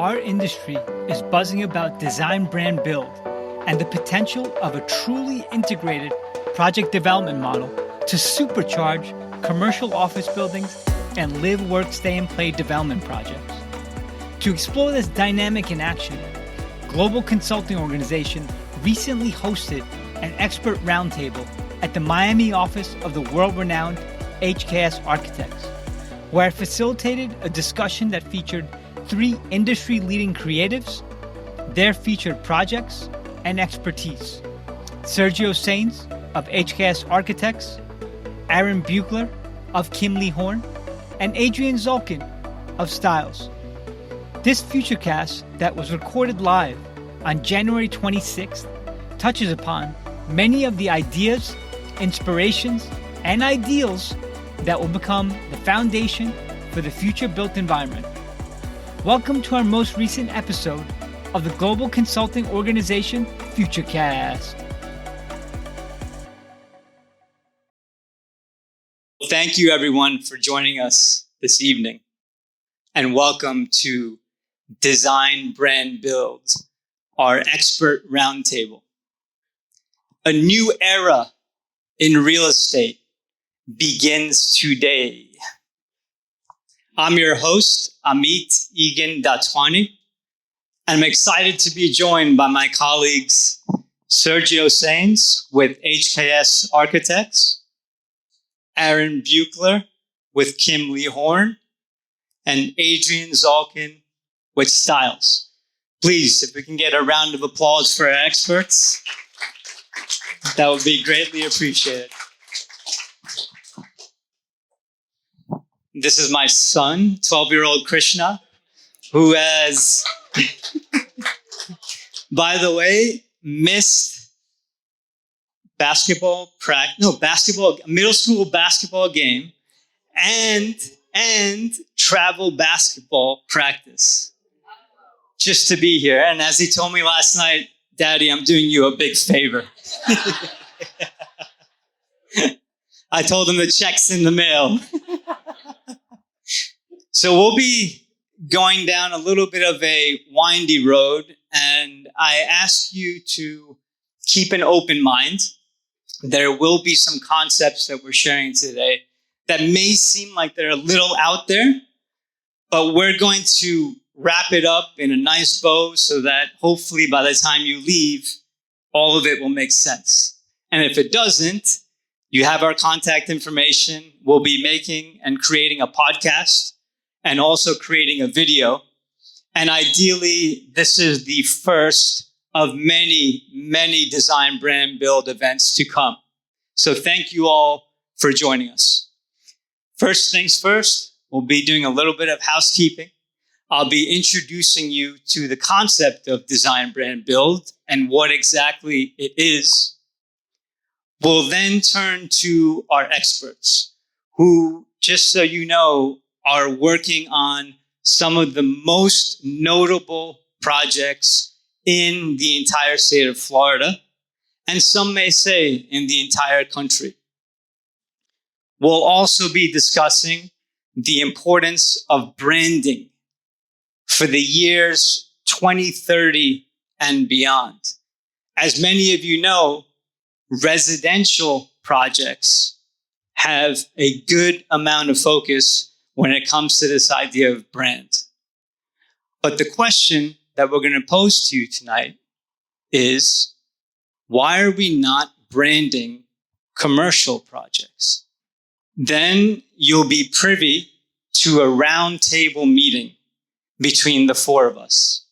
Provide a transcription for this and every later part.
Our industry is buzzing about design brand build and the potential of a truly integrated project development model to supercharge commercial office buildings and live, work, stay, and play development projects. To explore this dynamic in action, global consulting organization recently hosted an expert roundtable at the Miami office of the world-renowned HKS Architects, where I facilitated a discussion that featured 3 industry-leading creatives, their featured projects, and expertise. Sergio Sainz of HKS Architects, Aaron Buechler of Kimley Horn, and Adrian Zolkin of Styles. This FutureCast that was recorded live on January 26th touches upon many of the ideas, inspirations, and ideals that will become the foundation for the future built environment. Welcome to our most recent episode of the global consulting organization FutureCast. Thank you everyone for joining us this evening, and welcome to Design Brand Build, our expert roundtable. A new era in real estate begins today. I'm your host, Amit Egan Datwani, and I'm excited to be joined by my colleagues, Sergio Sainz with HKS Architects, Aaron Buechler with Kimley Horn, and Adrian Zolkin with Styles. Please, if we can get a round of applause for our experts, that would be greatly appreciated. This is my son, 12-year-old Krishna, who has, by the way, missed middle school basketball game and travel basketball practice just to be here. And as he told me last night, Daddy, I'm doing you a big favor. I told him the check's in the mail. So we'll be going down a little bit of a windy road, and I ask you to keep an open mind. There will be some concepts that we're sharing today that may seem like they're a little out there, but we're going to wrap it up in a nice bow so that hopefully by the time you leave, all of it will make sense. And if it doesn't, you have our contact information. We'll be making and creating a podcast and also creating a video. And ideally, this is the first of many, many design brand build events to come. So thank you all for joining us. First things first, we'll be doing a little bit of housekeeping. I'll be introducing you to the concept of design brand build and what exactly it is. We'll then turn to our experts who, just so you know, are working on some of the most notable projects in the entire state of Florida, and some may say in the entire country. We'll also be discussing the importance of branding for the years 2030 and beyond. As many of you know, residential projects have a good amount of focus when it comes to this idea of brand. But the question that we're going to pose to you tonight is, why are we not branding commercial projects? Then you'll be privy to a roundtable meeting between the 4 of us,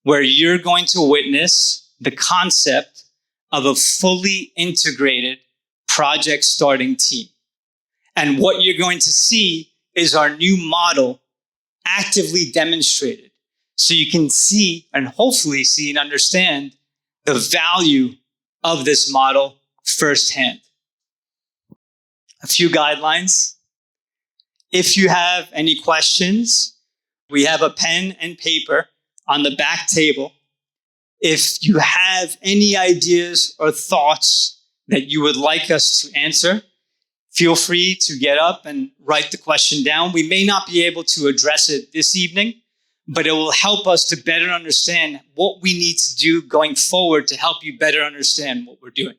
where you're going to witness the concept of a fully integrated project starting team. And what you're going to see is our new model actively demonstrated. So you can see and hopefully see and understand the value of this model firsthand. A few guidelines. If you have any questions, we have a pen and paper on the back table. If you have any ideas or thoughts that you would like us to answer, feel free to get up and write the question down. We may not be able to address it this evening, but it will help us to better understand what we need to do going forward to help you better understand what we're doing.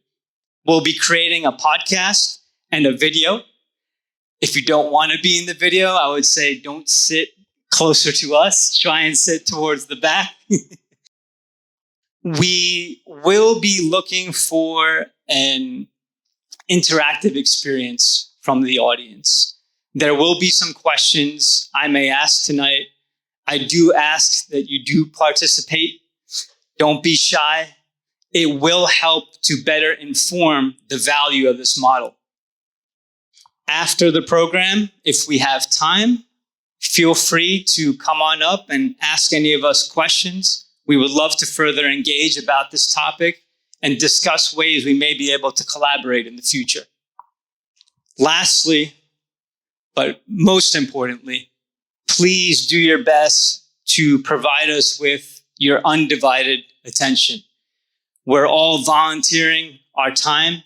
We'll be creating a podcast and a video. If you don't want to be in the video, I would say don't sit closer to us. Try and sit towards the back. We will be looking for an interactive experience from the audience. There will be some questions I may ask tonight. I do ask that you do participate. Don't be shy. It will help to better inform the value of this model. After the program, if we have time, feel free to come on up and ask any of us questions. We would love to further engage about this topic and discuss ways we may be able to collaborate in the future. Lastly, but most importantly, please do your best to provide us with your undivided attention. We're all volunteering our time.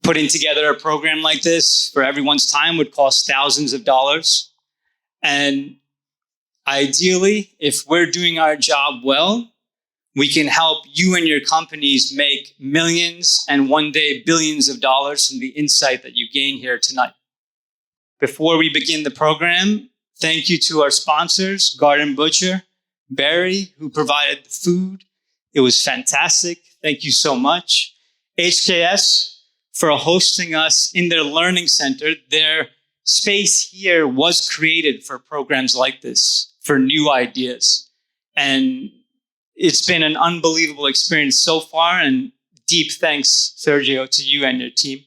Putting together a program like this for everyone's time would cost thousands of dollars. And ideally, if we're doing our job well, we can help you and your companies make millions and one day billions of dollars from the insight that you gain here tonight. Before we begin the program, thank you to our sponsors, Garden Butcher, Barry, who provided the food. It was fantastic. Thank you so much. HKS for hosting us in their learning center. Their space here was created for programs like this, for new ideas. And it's been an unbelievable experience so far, and deep thanks, Sergio, to you and your team.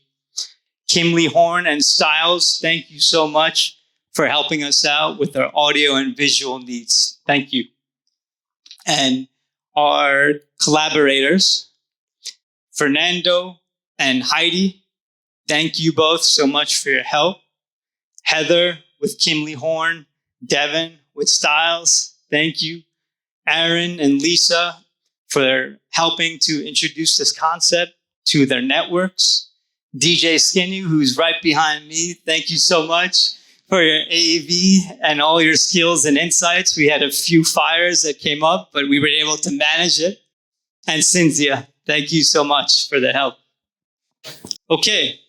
Kimley Horn and Styles, thank you so much for helping us out with our audio and visual needs. Thank you. And our collaborators, Fernando and Heidi, thank you both so much for your help. Heather with Kimley Horn, Devin with Styles, thank you. Aaron and Lisa for helping to introduce this concept to their networks. DJ Skinny, who's right behind me, thank you so much for your AV and all your skills and insights. We had a few fires that came up, but we were able to manage it. And Cynthia, thank you so much for the help. Okay,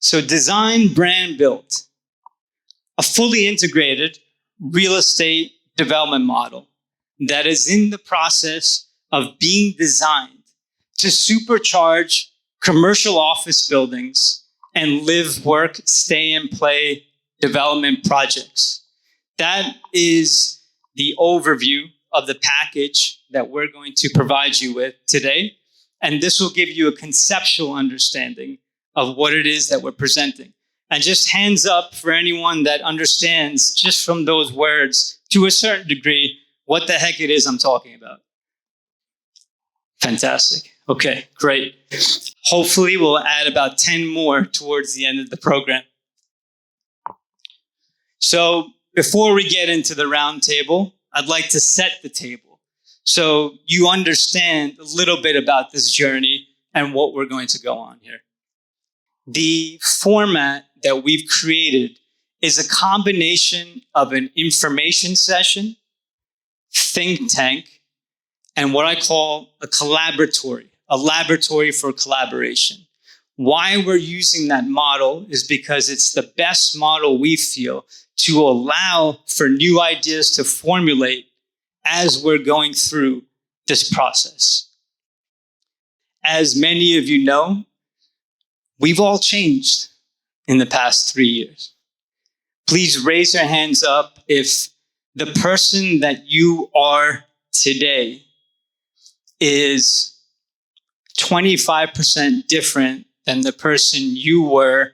so design, brand, build. A fully integrated real estate development model that is in the process of being designed to supercharge commercial office buildings and live, work, stay, and play development projects. That is the overview of the package that we're going to provide you with today. And this will give you a conceptual understanding of what it is that we're presenting. And just hands up for anyone that understands just from those words to a certain degree what the heck it is I'm talking about. Fantastic. Okay, great. Hopefully we'll add about 10 more towards the end of the program. So before we get into the round table, I'd like to set the table so you understand a little bit about this journey and what we're going to go on here. The format that we've created is a combination of an information session, think tank, and what I call a laboratory for collaboration. Why we're using that model is because it's the best model we feel to allow for new ideas to formulate as we're going through this process. As many of you know, we've all changed in the past 3 years. Please raise your hands up if the person that you are today is 25% different than the person you were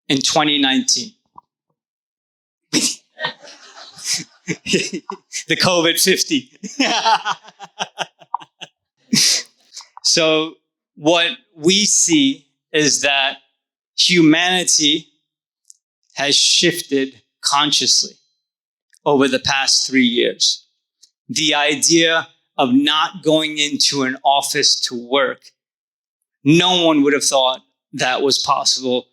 in 2019. The COVID 50. So what we see is that humanity has shifted consciously over the past 3 years. The idea of not going into an office to work, no one would have thought that was possible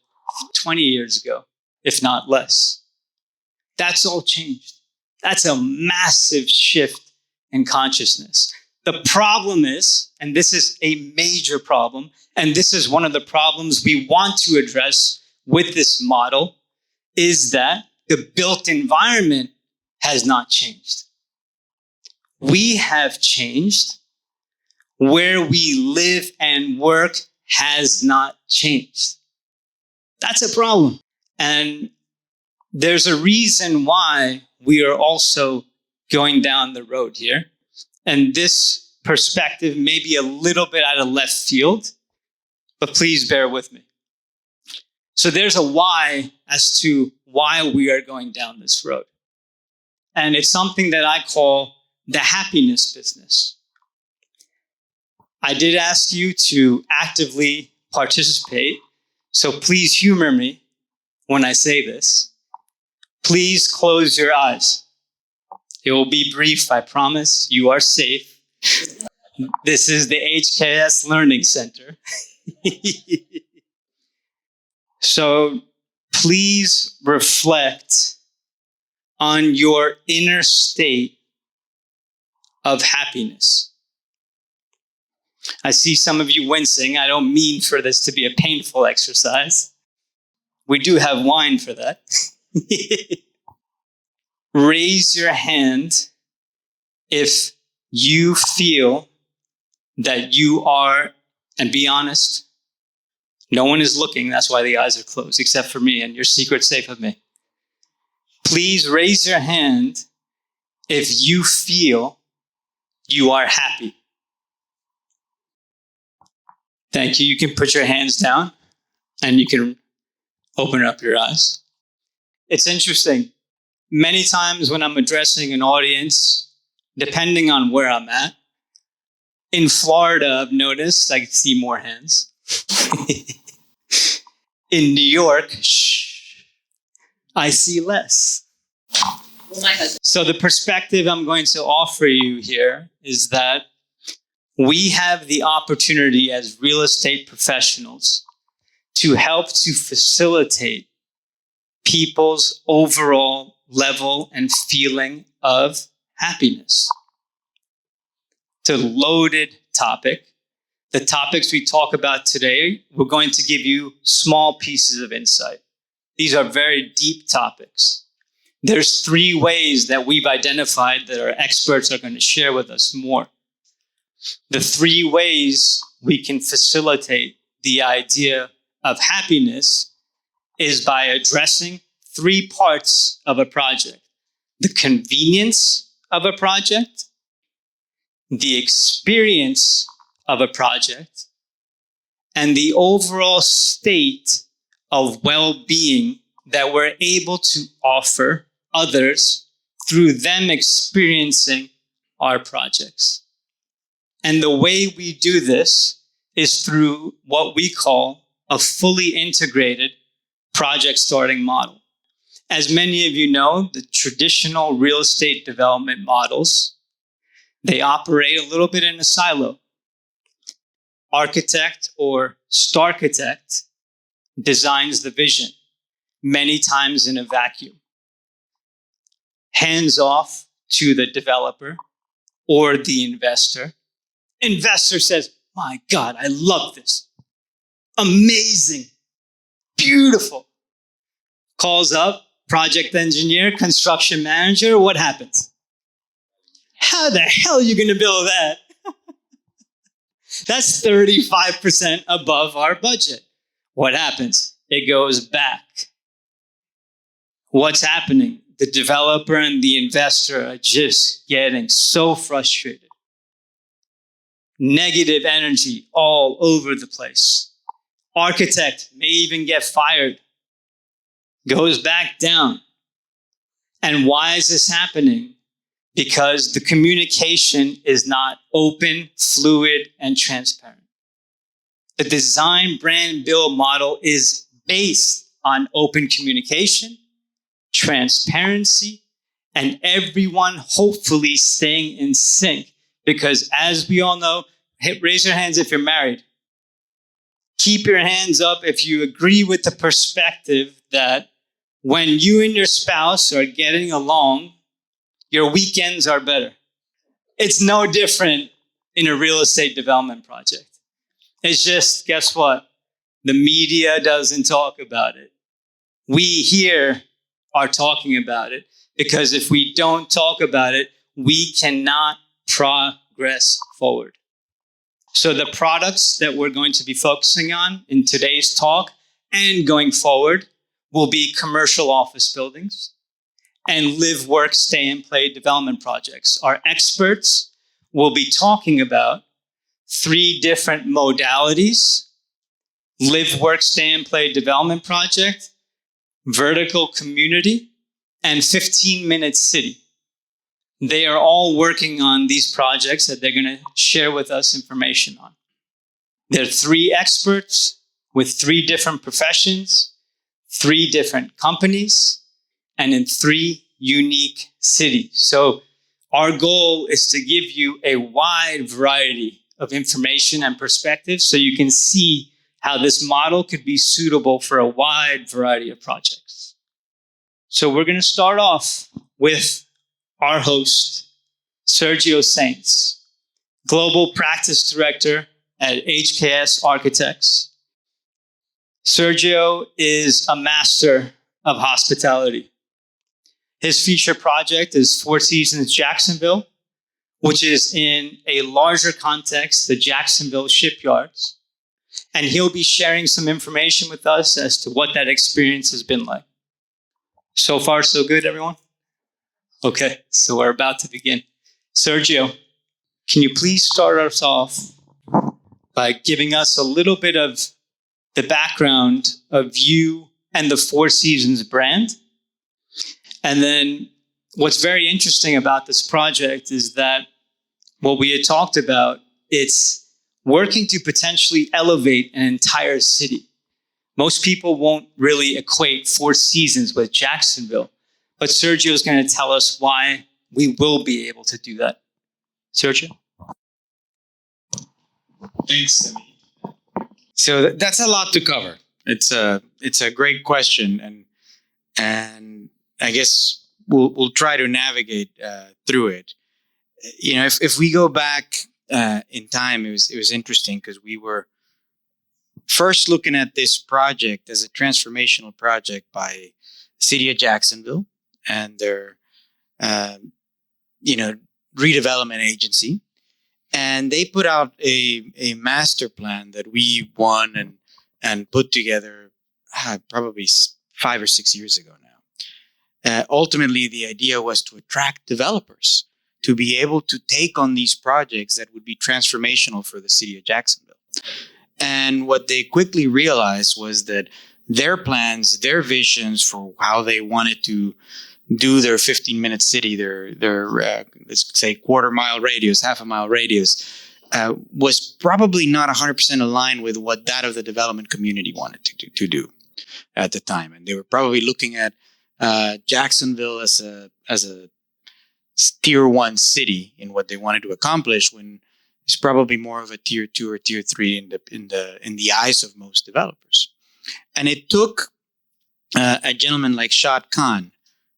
20 years ago, if not less. That's all changed. That's a massive shift in consciousness. The problem is, and this is a major problem, and this is one of the problems we want to address with this model, is that the built environment has not changed. We have changed. Where we live and work has not changed. That's a problem. And there's a reason why we are also going down the road here. And this perspective may be a little bit out of left field, but please bear with me. So there's a why as to why we are going down this road. And it's something that I call the happiness business. I did ask you to actively participate, so please humor me when I say this. Please close your eyes. It will be brief, I promise. You are safe. This is the HKS Learning Center. So please reflect on your inner state of happiness. I see some of you wincing. I don't mean for this to be a painful exercise. We do have wine for that. Raise your hand if you feel that you are, and be honest, no one is looking, that's why the eyes are closed, except for me, and your secret's safe with me. Please raise your hand if you feel you are happy. Thank you. You can put your hands down and you can open up your eyes. It's interesting. Many times when I'm addressing an audience, depending on where I'm at, in Florida, I've noticed I see more hands. In New York, I see less. So the perspective I'm going to offer you here is that we have the opportunity as real estate professionals to help to facilitate people's overall level and feeling of happiness. It's a loaded topic. The topics we talk about today, we're going to give you small pieces of insight. These are very deep topics. There's 3 ways that we've identified that our experts are going to share with us more. The 3 ways we can facilitate the idea of happiness is by addressing 3 parts of a project. The convenience of a project, the experience of a project, and the overall state of well-being that we're able to offer others through them experiencing our projects. And the way we do this is through what we call a fully integrated project starting model. As many of you know, the traditional real estate development models, they operate a little bit in a silo. Architect or starchitect designs the vision, many times in a vacuum. Hands off to the developer or the investor. Investor says, my God, I love this. Amazing. Beautiful. Calls up project engineer, construction manager. What happens? How the hell are you going to build that? That's 35% above our budget. What happens? It goes back. What's happening? The developer and the investor are just getting so frustrated. Negative energy all over the place. Architect may even get fired. Goes back down. And why is this happening? Because the communication is not open, fluid, and transparent. The design, brand, build model is based on open communication, transparency, and everyone hopefully staying in sync. Because as we all know, raise your hands if you're married. Keep your hands up if you agree with the perspective that when you and your spouse are getting along, your weekends are better. It's no different in a real estate development project. It's just, guess what? The media doesn't talk about it. We here are talking about it, because if we don't talk about it, we cannot progress forward. So the products that we're going to be focusing on in today's talk and going forward will be commercial office buildings and live, work, stay, and play development projects. Our experts will be talking about 3 different modalities: live, work, stay, and play development project, vertical community, and 15-minute city. They are all working on these projects that they're going to share with us information on. They're 3 experts with 3 different professions, 3 different companies, and in 3 unique cities. So our goal is to give you a wide variety of information and perspectives so you can see how this model could be suitable for a wide variety of projects. So we're going to start off with our host, Sergio Sainz, Global Practice Director at HKS Architects. Sergio is a master of hospitality. His feature project is Four Seasons Jacksonville, which is in a larger context, the Jacksonville shipyards. And he'll be sharing some information with us as to what that experience has been like. So far, so good, everyone? Okay, so we're about to begin. Sergio, can you please start us off by giving us a little bit of the background of you and the Four Seasons brand? And then what's very interesting about this project is that what we had talked about, it's working to potentially elevate an entire city. Most people won't really equate Four Seasons with Jacksonville, but Sergio is going to tell us why we will be able to do that. Sergio? Thanks, Sami. So that's a lot to cover. It's a great question, and I guess we'll try to navigate through it. You know, if we go back in time, it was interesting because we were first looking at this project as a transformational project by the city of Jacksonville and their redevelopment agency. And they put out a master plan that we won and put together probably 5 or 6 years ago now. Ultimately, the idea was to attract developers to be able to take on these projects that would be transformational for the city of Jacksonville. And what they quickly realized was that their plans, their visions for how they wanted to do their 15-minute city, their let's say quarter-mile radius, half-a-mile radius, was probably not 100% aligned with what that of the development community wanted to do at the time. And they were probably looking at Jacksonville as a tier 1 city in what they wanted to accomplish, when it's probably more of a tier 2 or tier 3 in the eyes of most developers. And it took a gentleman like Shad Khan,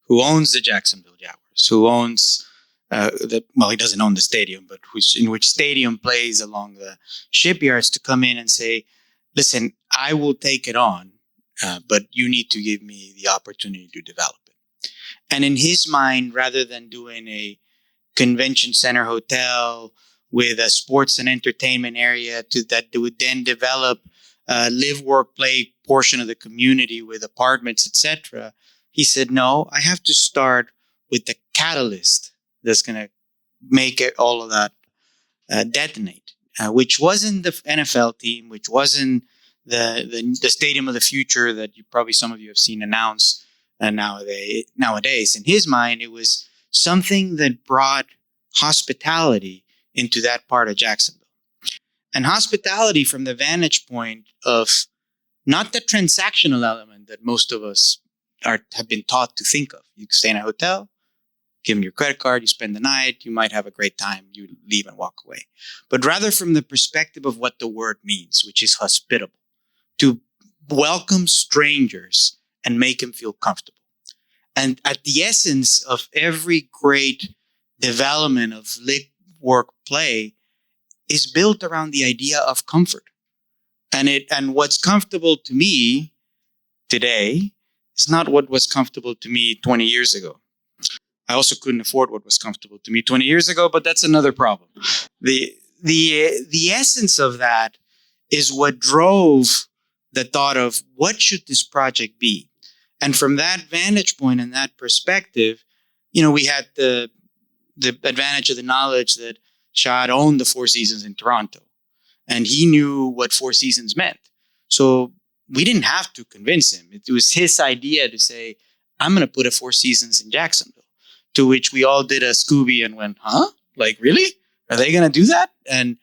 who owns the Jacksonville Jaguars, who owns he doesn't own the stadium, but in which stadium plays along the shipyards, to come in and say, listen, I will take it on, but you need to give me the opportunity to develop it. And in his mind, rather than doing a convention center hotel with a sports and entertainment area that would then develop live, work, play portion of the community with apartments, etc., he said, no, I have to start with the catalyst that's going to make all of that detonate, which wasn't the NFL team, which wasn't the stadium of the future that some of you have seen announced nowadays. In his mind, it was something that brought hospitality into that part of Jacksonville. And hospitality from the vantage point of not the transactional element that most of us have been taught to think of. You stay in a hotel, give them your credit card, you spend the night, you might have a great time, you leave and walk away. But rather from the perspective of what the word means, which is hospitable, to welcome strangers and make them feel comfortable. And at the essence of every great development of lit work play is built around the idea of comfort. And what's comfortable to me today is not what was comfortable to me 20 years ago. I also couldn't afford what was comfortable to me 20 years ago, but that's another problem. The essence of that is what drove the thought of what should this project be? And from that vantage point and that perspective, we had the advantage of the knowledge that Shad owned the Four Seasons in Toronto, and he knew what Four Seasons meant. So we didn't have to convince him. It was his idea to say, I'm going to put a Four Seasons in Jacksonville, to which we all did a Scooby and went, huh? Like, really? Are they going to do that? And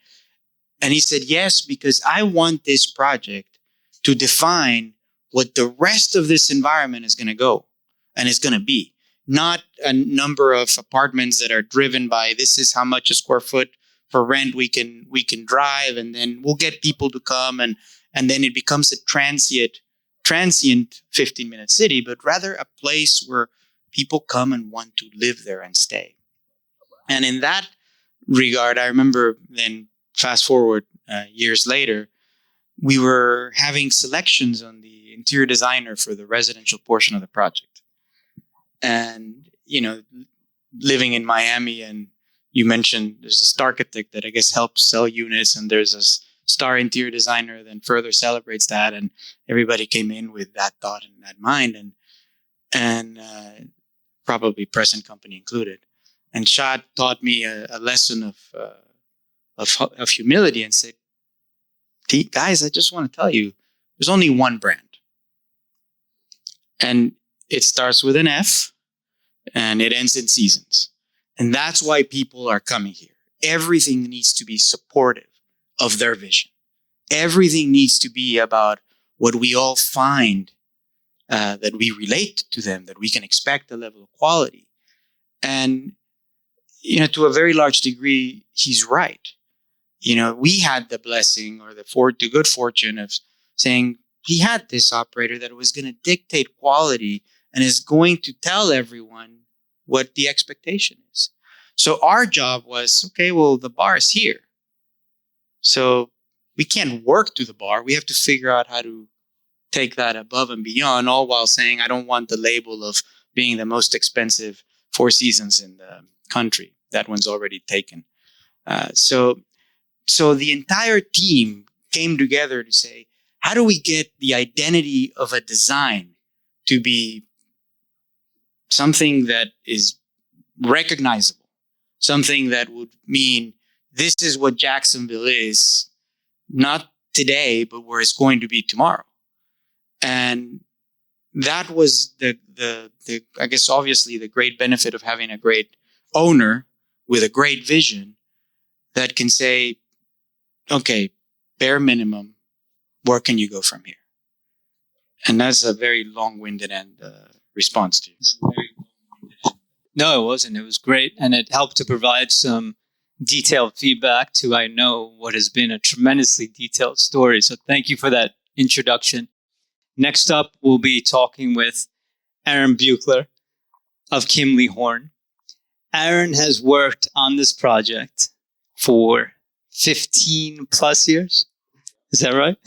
he said, yes, because I want this project to define what the rest of this environment is going to go and is going to be. Not a number of apartments that are driven by this is how much a square foot for rent we can drive, and then we'll get people to come, and then it becomes a transient 15-minute city, but rather a place where people come and want to live there and stay. And in that regard, I remember then fast forward years later, we were having selections on the interior designer for the residential portion of the project. And, living in Miami, and you mentioned there's a star architect that I guess helps sell units, and there's a star interior designer that further celebrates that. And everybody came in with that thought and that mind, and probably present company included. And Shad taught me a lesson of humility and said, guys, I just want to tell you, there's only one brand. And it starts with an F and it ends in Seasons. And that's why people are coming here. Everything needs to be supportive of their vision. Everything needs to be about what we all find that we relate to them, that we can expect a level of quality. And, to a very large degree, he's right. We had the blessing or the good fortune of saying he had this operator that was going to dictate quality and is going to tell everyone what the expectation is. So our job was, okay, well, the bar is here. So we can't work to the bar. We have to figure out how to take that above and beyond, all while saying, I don't want the label of being the most expensive Four Seasons in the country. That one's already taken. So the entire team came together to say, how do we get the identity of a design to be something that is recognizable, something that would mean this is what Jacksonville is, not today, but where it's going to be tomorrow. And that was the I guess obviously the great benefit of having a great owner with a great vision that can say, okay, bare minimum, where can you go from here? And that's a very long-winded response to you. No, it wasn't. It was great. And it helped to provide some detailed feedback to, I know, what has been a tremendously detailed story. So thank you for that introduction. Next up, we'll be talking with Aaron Buechler of Kimley Horn. Aaron has worked on this project for 15 plus years. Is that right?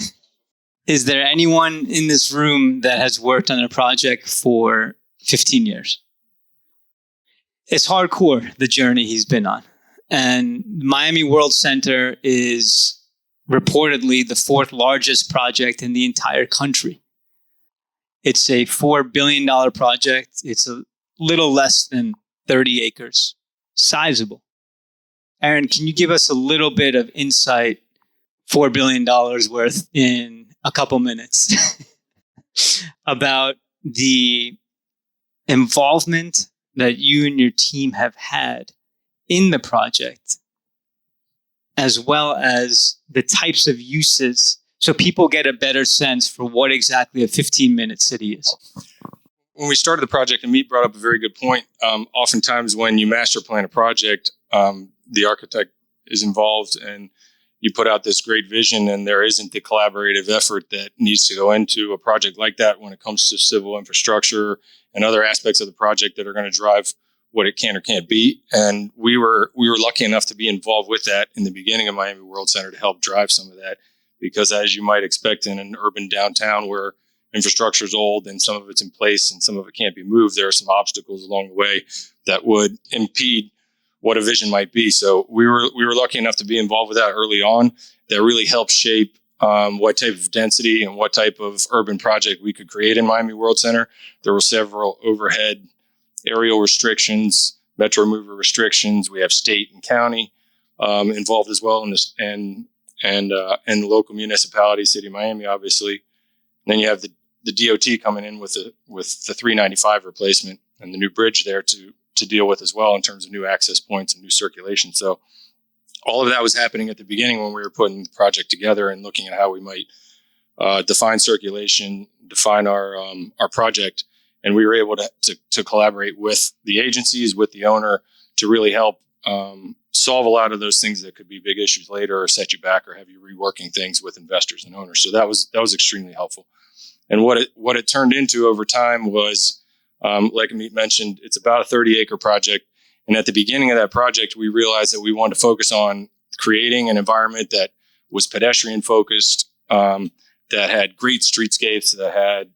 Is there anyone in this room that has worked on a project for 15 years? It's hardcore, the journey he's been on. And Miami World Center is reportedly the fourth largest project in the entire country. It's a $4 billion project. It's a little less than 30 acres. Sizable. Aaron, can you give us a little bit of insight, $4 billion worth in a couple minutes, about the involvement that you and your team have had in the project, as well as the types of uses, so people get a better sense for what exactly a 15-minute city is? When we started the project, and Meet brought up a very good point, oftentimes when you master plan a project, the architect is involved, and you put out this great vision and there isn't the collaborative effort that needs to go into a project like that when it comes to civil infrastructure and other aspects of the project that are going to drive what it can or can't be. And we were lucky enough to be involved with that in the beginning of Miami World Center to help drive some of that, because as you might expect in an urban downtown where infrastructure is old and some of it's in place and some of it can't be moved, there are some obstacles along the way that would impede what a vision might be. So we were lucky enough to be involved with that early on. That really helped shape what type of density and what type of urban project we could create in Miami World Center. There were several overhead aerial restrictions, metro mover restrictions. We have state and county involved as well in this, and local municipalities, City of Miami, obviously. And then you have the DOT coming in with the 395 replacement and the new bridge there to deal with as well in terms of new access points and new circulation. So all of that was happening at the beginning when we were putting the project together and looking at how we might define circulation, define our project. And we were able to collaborate with the agencies, with the owner, to really help solve a lot of those things that could be big issues later or set you back or have you reworking things with investors and owners. So that was extremely helpful. And what it turned into over time was, like Amit mentioned, it's about a 30-acre project. And at the beginning of that project, we realized that we wanted to focus on creating an environment that was pedestrian focused, that had great streetscapes, that had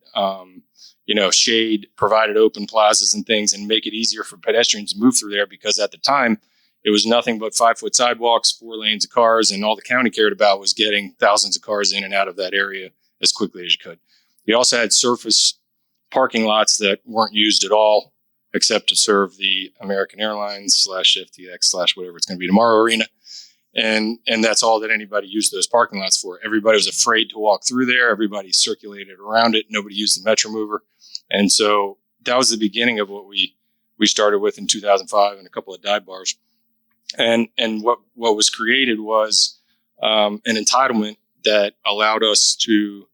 shade, provided open plazas and things, and make it easier for pedestrians to move through there, because at the time it was nothing but 5-foot sidewalks, 4 lanes of cars, and all the county cared about was getting thousands of cars in and out of that area as quickly as you could. We also had surface parking lots that weren't used at all, except to serve the American Airlines /FTX whatever it's going to be tomorrow arena. And that's all that anybody used those parking lots for. Everybody was afraid to walk through there. Everybody circulated around it. Nobody used the Metro Mover. And so that was the beginning of what we started with in 2005 and a couple of dive bars. And what was created was an entitlement that allowed us to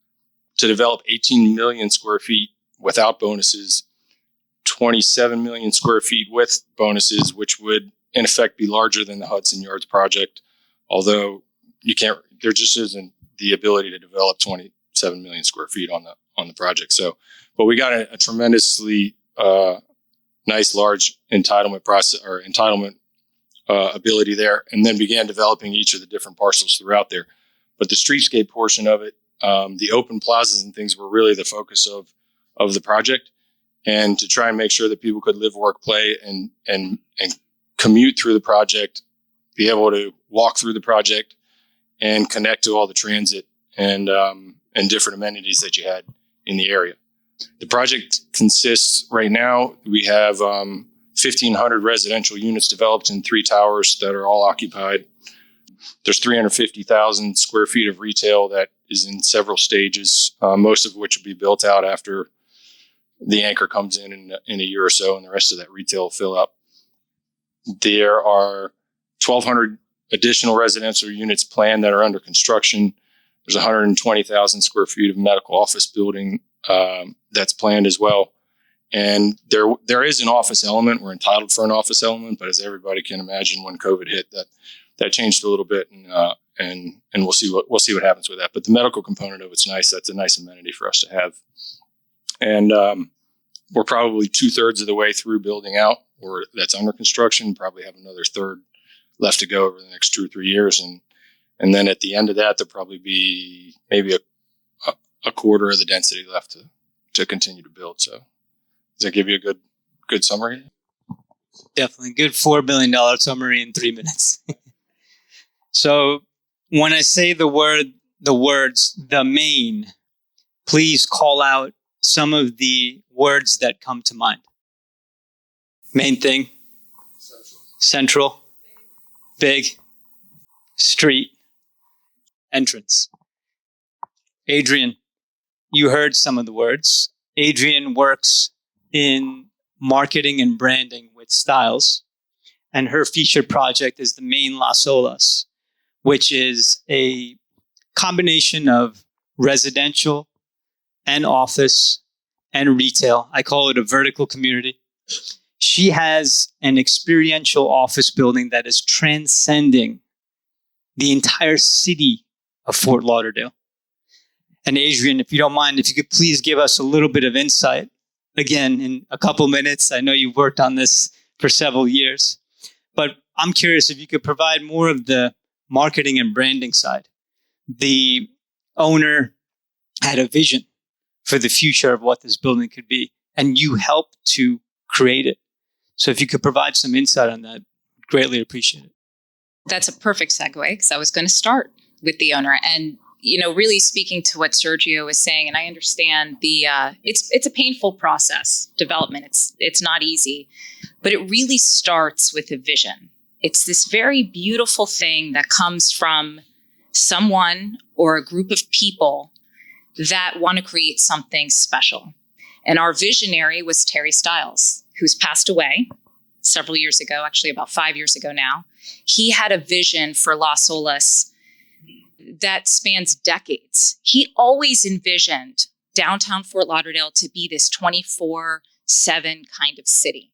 develop 18 million square feet without bonuses, 27 million square feet with bonuses, which would in effect be larger than the Hudson Yards project. Although there just isn't the ability to develop 27 million square feet on the project. So, but we got a tremendously nice large entitlement process or entitlement ability there, and then began developing each of the different parcels throughout there. But the streetscape portion of it, the open plazas and things were really the focus of the project, and to try and make sure that people could live, work, play, and commute through the project, be able to walk through the project, and connect to all the transit and different amenities that you had in the area. The project consists right now, we have 1,500 residential units developed in 3 towers that are all occupied. There's 350,000 square feet of retail that is in several stages, most of which will be built out after the anchor comes in a year or so, and the rest of that retail will fill up. There are 1,200 additional residential units planned that are under construction. There's 120,000 square feet of medical office building that's planned as well. And there is an office element. We're entitled for an office element, but as everybody can imagine, when COVID hit, that changed a little bit, and we'll see what happens with that. But the medical component of it's nice. That's a nice amenity for us to have. And we're probably 2/3 of the way through building out, or that's under construction. Probably have another third left to go over the next 2 or 3 years, and then at the end of that, there'll probably be maybe a quarter of the density left to continue to build. So, does that give you a good summary? Definitely. Good $4 billion summary in 3 minutes. So when I say the words, the main, please call out some of the words that come to mind. Main thing. Central. Big. Street. Entrance. Adrian, you heard some of the words. Adrian works in marketing and branding with Styles, and her featured project is the main Las Olas, which is a combination of residential and office and retail. I call it a vertical community. She has an experiential office building that is transcending the entire city of Fort Lauderdale. And Adrian, if you don't mind, if you could please give us a little bit of insight, again, in a couple minutes. I know you've worked on this for several years, but I'm curious if you could provide more of the marketing and branding side. The owner had a vision for the future of what this building could be, and you helped to create it. So if you could provide some insight on that, greatly appreciate it. That's a perfect segue, because I was going to start with the owner. And, really speaking to what Sergio was saying, and I understand it's a painful process, development. It's not easy, but it really starts with a vision. It's this very beautiful thing that comes from someone or a group of people that want to create something special. And our visionary was Terry Stiles, who's passed away several years ago, actually about 5 years ago now. He had a vision for Las Olas that spans decades. He always envisioned downtown Fort Lauderdale to be this 24/7 kind of city.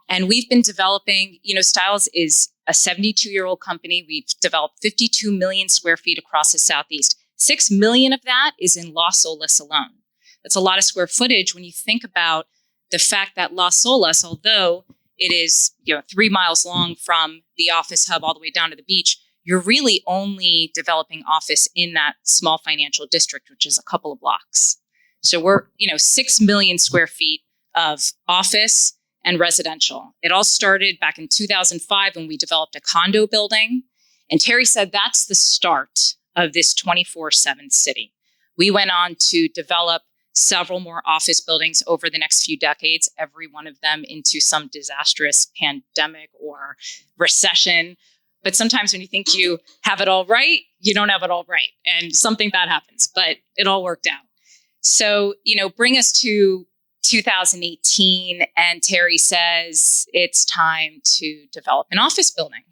And we've been developing, Stiles is a 72-year-old company. We've developed 52 million square feet across the Southeast. 6 million of that is in Las Olas alone. That's a lot of square footage when you think about the fact that Las Olas, although it is 3 miles long from the office hub all the way down to the beach, you're really only developing office in that small financial district, which is a couple of blocks. So we're 6 million square feet of office and residential. It all started back in 2005 when we developed a condo building. And Terry said that's the start of this 24/7 city. We went on to develop several more office buildings over the next few decades, every one of them into some disastrous pandemic or recession. But sometimes when you think you have it all right, you don't have it all right. And something bad happens, but it all worked out. So, bring us to 2018, and Terry says, it's time to develop an office building.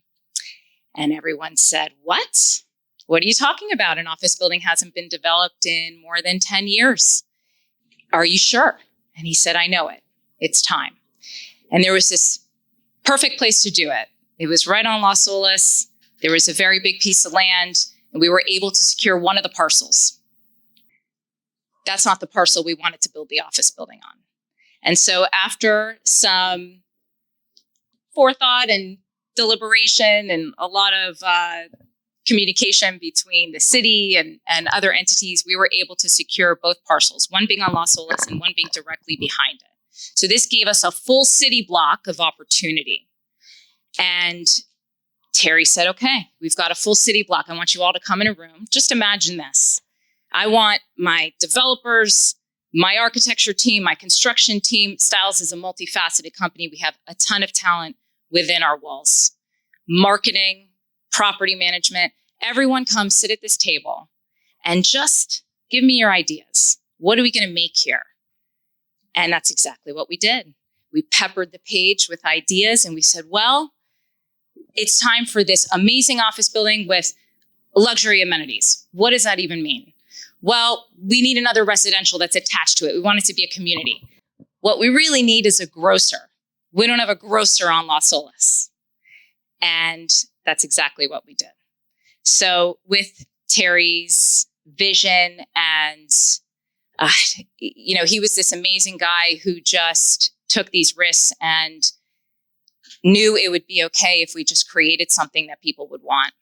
And everyone said, what? What are you talking about? An office building hasn't been developed in more than 10 years. Are you sure? And he said, I know it. It's time. And there was this perfect place to do it. It was right on Las Olas. There was a very big piece of land, and we were able to secure one of the parcels. That's not the parcel we wanted to build the office building on. And so after some forethought and deliberation and a lot of communication between the city and other entities, we were able to secure both parcels, one being on Las Olas and one being directly behind it. So this gave us a full city block of opportunity. And Terry said, okay, we've got a full city block. I want you all to come in a room. Just imagine this. I want my developers, my architecture team, my construction team. Stiles is a multifaceted company. We have a ton of talent within our walls. Marketing, property management, everyone come sit at this table and just give me your ideas. What are we going to make here? And that's exactly what we did. We peppered the page with ideas and we said, well, it's time for this amazing office building with luxury amenities. What does that even mean? Well, we need another residential that's attached to it. We want it to be a community. What we really need is a grocer. We don't have a grocer on Las Olas. And that's exactly what we did. So with Terry's vision and, he was this amazing guy who just took these risks and knew it would be okay if we just created something that people would want.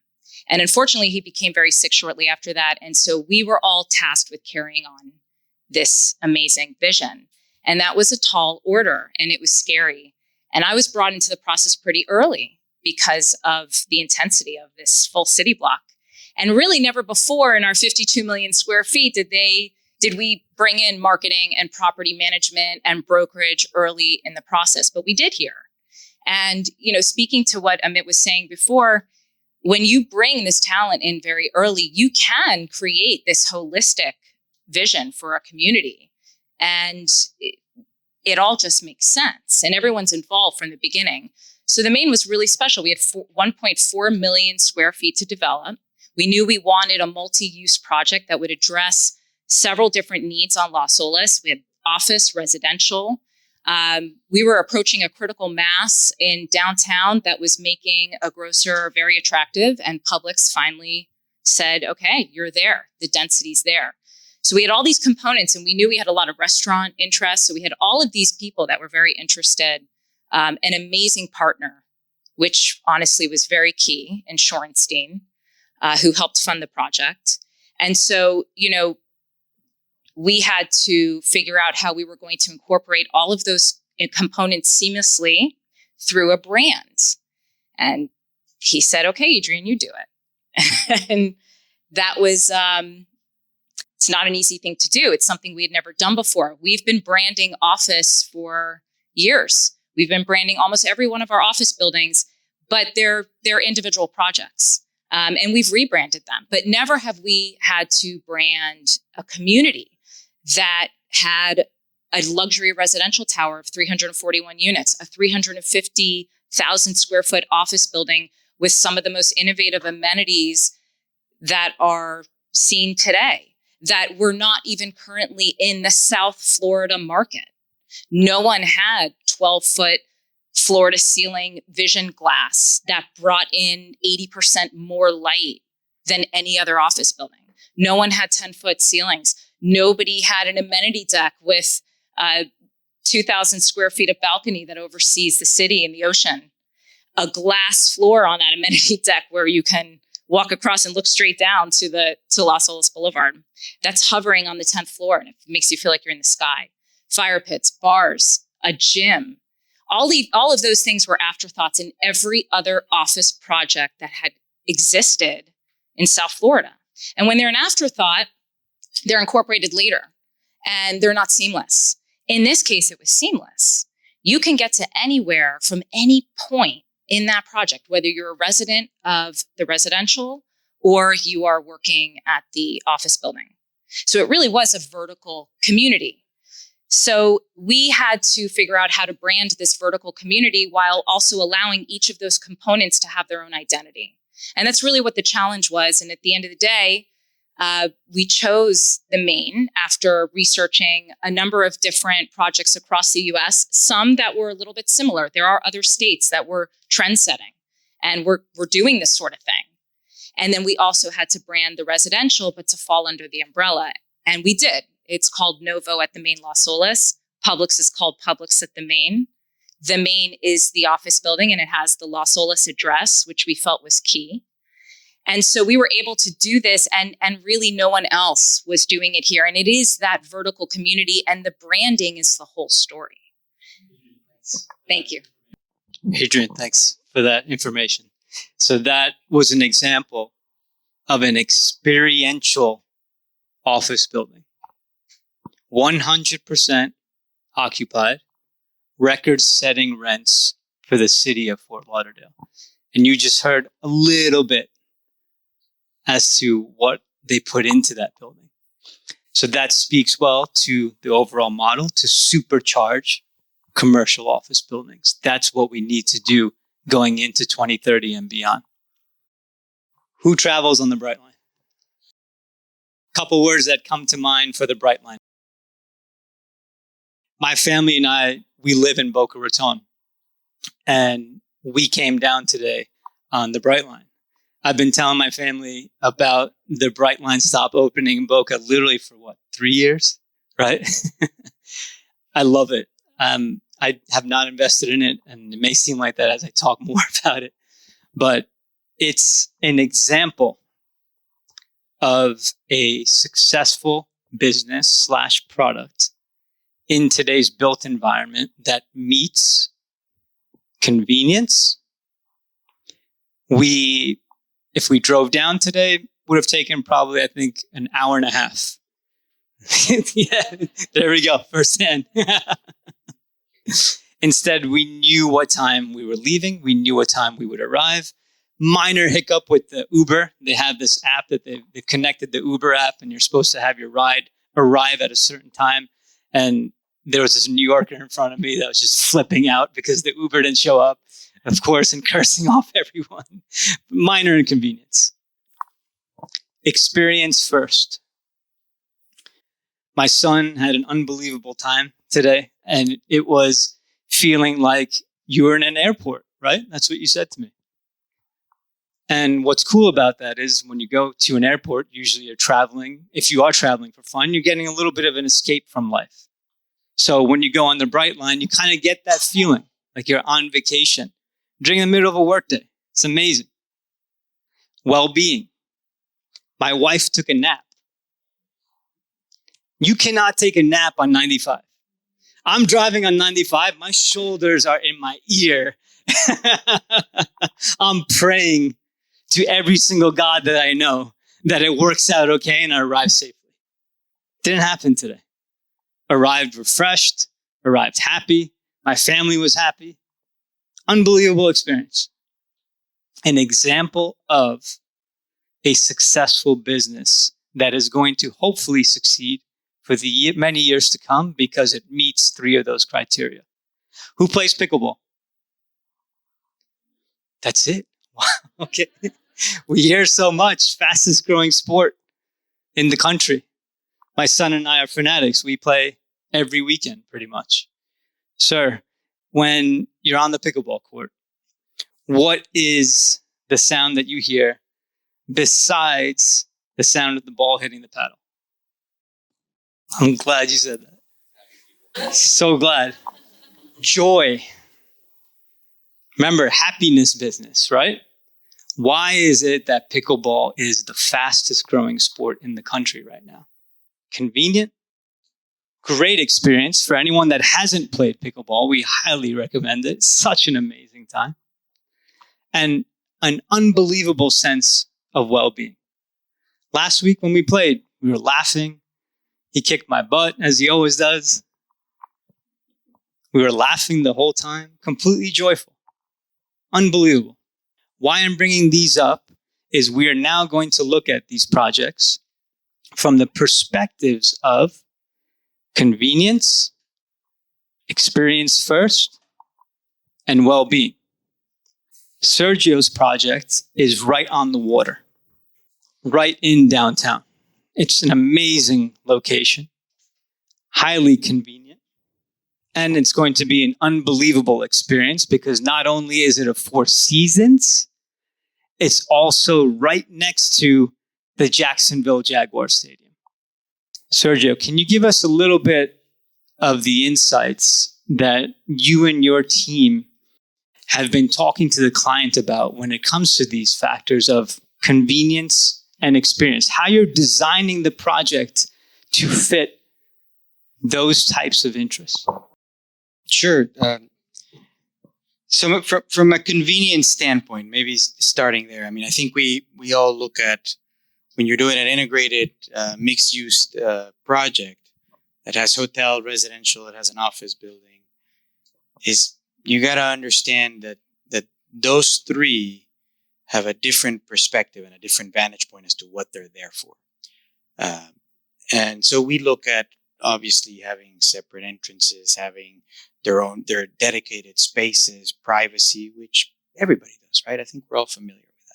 And unfortunately, he became very sick shortly after that. And so we were all tasked with carrying on this amazing vision. And that was a tall order and it was scary. And I was brought into the process pretty early because of the intensity of this full city block. And really never before in our 52 million square feet did we bring in marketing and property management and brokerage early in the process, but we did here. And, speaking to what Amit was saying before, when you bring this talent in very early, you can create this holistic vision for a community. And it all just makes sense. And everyone's involved from the beginning. So the Main was really special. We had 1.4 million square feet to develop. We knew we wanted a multi-use project that would address several different needs on Las Olas. We had office, residential, We were approaching a critical mass in downtown that was making a grocer very attractive, and Publix finally said, okay, you're there. The density's there. So we had all these components, and we knew we had a lot of restaurant interest. So we had all of these people that were very interested, an amazing partner, which honestly was very key in Shorenstein, who helped fund the project. And so, we had to figure out how we were going to incorporate all of those components seamlessly through a brand. And he said, okay, Adrian, you do it. And that was, it's not an easy thing to do. It's something we had never done before. We've been branding office for years. We've been branding almost every one of our office buildings, but they're individual projects. And we've rebranded them, but never have we had to brand a community that had a luxury residential tower of 341 units, a 350,000 square foot office building with some of the most innovative amenities that are seen today, that were not even currently in the South Florida market. No one had 12-foot floor to ceiling vision glass that brought in 80% more light than any other office building. No one had 10-foot ceilings. Nobody had an amenity deck with 2,000 square feet of balcony that oversees the city and the ocean. A glass floor on that amenity deck where you can walk across and look straight down to Las Olas Boulevard. That's hovering on the 10th floor, and it makes you feel like you're in the sky. Fire pits, bars, a gym. All of those things were afterthoughts in every other office project that had existed in South Florida. And when they're an afterthought, they're incorporated later, and they're not seamless. In this case, it was seamless. You can get to anywhere from any point in that project, whether you're a resident of the residential or you are working at the office building. So it really was a vertical community. So we had to figure out how to brand this vertical community while also allowing each of those components to have their own identity. And that's really what the challenge was. And at the end of the day, we chose the Maine after researching a number of different projects across the US, some that were a little bit similar. There are other states that were trend-setting, and we're doing this sort of thing. And then we also had to brand the residential, but to fall under the umbrella. And we did. It's called Novo at the Maine Las Olas. Publix is called Publix at the Maine. The Maine is the office building, and it has the Las Olas address, which we felt was key. And so we were able to do this, and really no one else was doing it here. And it is that vertical community, and the branding is the whole story. Thank you. Adrian, thanks for that information. So that was an example of an experiential office building. 100% occupied, record-setting rents for the city of Fort Lauderdale. And you just heard a little bit as to what they put into that building. So that speaks well to the overall model to supercharge commercial office buildings. That's what we need to do going into 2030 and beyond. Who travels on the Bright Line? Couple words that come to mind for the Bright Line. My family and I, we live in Boca Raton, and we came down today on the Bright Line. I've been telling my family about the Bright Line stop opening in Boca literally for 3 years, right? I love it. I have not invested in it, and it may seem like that as I talk more about it, but it's an example of a successful business / product in today's built environment that meets convenience. If we drove down today, would have taken probably, I think, an hour and a half. Yeah, there we go, firsthand. Instead, we knew what time we were leaving. We knew what time we would arrive. Minor hiccup with the Uber. They have this app that they've connected the Uber app, and you're supposed to have your ride arrive at a certain time. And there was this New Yorker in front of me that was just flipping out because the Uber didn't show up, of course, and cursing off everyone. Minor inconvenience. Experience first. My son had an unbelievable time today, and it was feeling like you were in an airport, right? That's what you said to me. And what's cool about that is when you go to an airport, usually you're traveling. If you are traveling for fun, you're getting a little bit of an escape from life. So when you go on the Bright Line, you kind of get that feeling like you're on vacation during the middle of a workday. It's amazing. Well-being. My wife took a nap. You cannot take a nap on 95. I'm driving on 95. My shoulders are in my ear. I'm praying to every single God that I know that it works out okay and I arrive safely. Didn't happen today. Arrived refreshed, arrived happy. My family was happy. Unbelievable experience. An example of a successful business that is going to hopefully succeed for the many years to come because it meets 3 of those criteria. Who plays pickleball? That's it. Okay. We hear so much. Fastest growing sport in the country. My son and I are fanatics. We play every weekend pretty much. Sir, when you're on the pickleball court, what is the sound that you hear besides the sound of the ball hitting the paddle? I'm glad you said that. So glad. Joy. Remember, happiness business, right? Why is it that pickleball is the fastest growing sport in the country right now? Convenient. Great experience for anyone that hasn't played pickleball. We highly recommend it. Such an amazing time. And an unbelievable sense of well-being. Last week when we played, we were laughing. He kicked my butt, as he always does. We were laughing the whole time, completely joyful. Unbelievable. Why I'm bringing these up is we are now going to look at these projects from the perspectives of convenience, experience first, and well-being. Sergio's project is right on the water, right in downtown. It's an amazing location, highly convenient, and it's going to be an unbelievable experience because not only is it a Four Seasons, it's also right next to the Jacksonville Jaguar Stadium. Sergio, can you give us a little bit of the insights that you and your team have been talking to the client about when it comes to these factors of convenience and experience, how you're designing the project to fit those types of interests? Sure. So from a convenience standpoint, maybe starting there, I mean, I think we all look at when you're doing an integrated mixed-use project that has hotel, residential, it has an office building, is you got to understand that those three have a different perspective and a different vantage point as to what they're there for. And so we look at obviously having separate entrances, having their dedicated spaces, privacy, which everybody does, right? I think we're all familiar with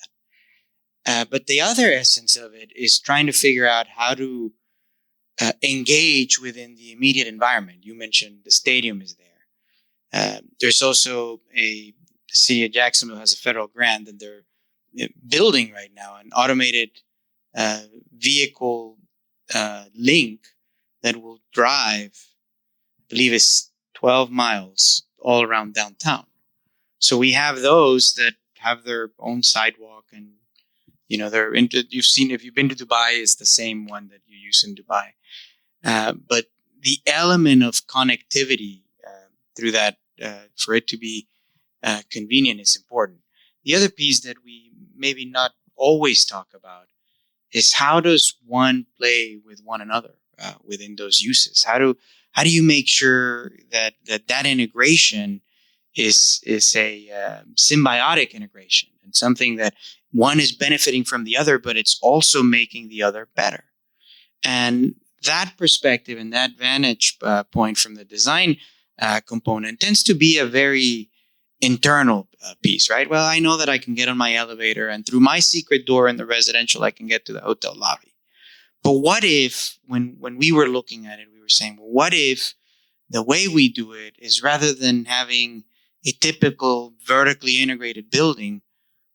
that. But the other essence of it is trying to figure out how to engage within the immediate environment. You mentioned the stadium is there. There's also the city of Jacksonville has a federal grant that they're building right now, an automated vehicle link that will drive, I believe it's 12 miles all around downtown. So we have those that have their own sidewalk and, you know, you've seen, if you've been to Dubai, it's the same one that you use in Dubai. But the element of connectivity through that, for it to be convenient is important. The other piece that we maybe not always talk about is how does one play with one another within those uses? How do you make sure that integration is a symbiotic integration and something that one is benefiting from the other, but it's also making the other better? And that perspective and that vantage point from the design component tends to be a very internal piece, right? Well, I know that I can get on my elevator and through my secret door in the residential, I can get to the hotel lobby. But what if, when we were looking at it, we were saying, well, what if the way we do it is, rather than having a typical vertically integrated building,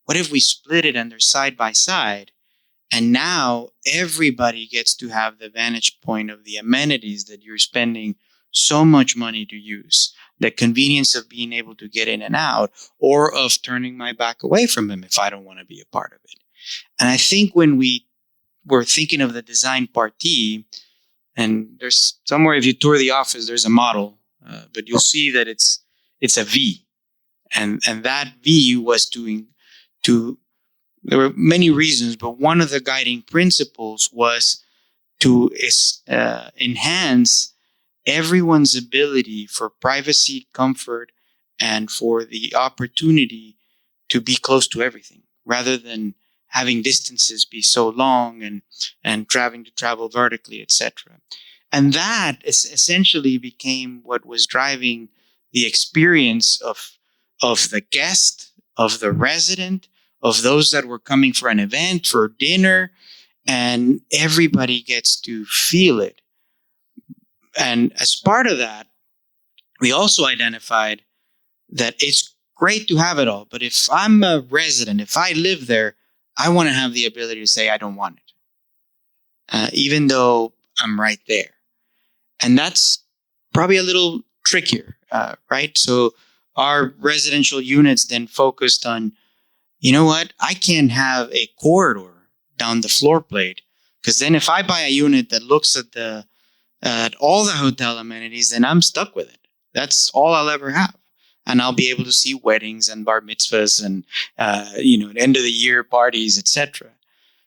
what if we split it and they're side by side? And now everybody gets to have the vantage point of the amenities that you're spending so much money to use, the convenience of being able to get in and out, or of turning my back away from them if I don't want to be a part of it. And I think when we were thinking of the design party, and there's somewhere, if you tour the office, there's a model, but you'll see that it's a V, and that V was there were many reasons, but one of the guiding principles was to enhance everyone's ability for privacy, comfort, and for the opportunity to be close to everything, rather than having distances be so long and having to travel vertically, etc. And that essentially became what was driving the experience of the guest, of the resident, of those that were coming for an event, for dinner, and everybody gets to feel it. And as part of that, we also identified that it's great to have it all, but if I'm a resident, if I live there, I want to have the ability to say I don't want it, even though I'm right there. And that's probably a little trickier, right? So our residential units then focused on, you know what, I can't have a corridor down the floor plate, because then if I buy a unit that looks at all the hotel amenities, then I'm stuck with it. That's all I'll ever have. And I'll be able to see weddings and bar mitzvahs and, end of the year parties, etc.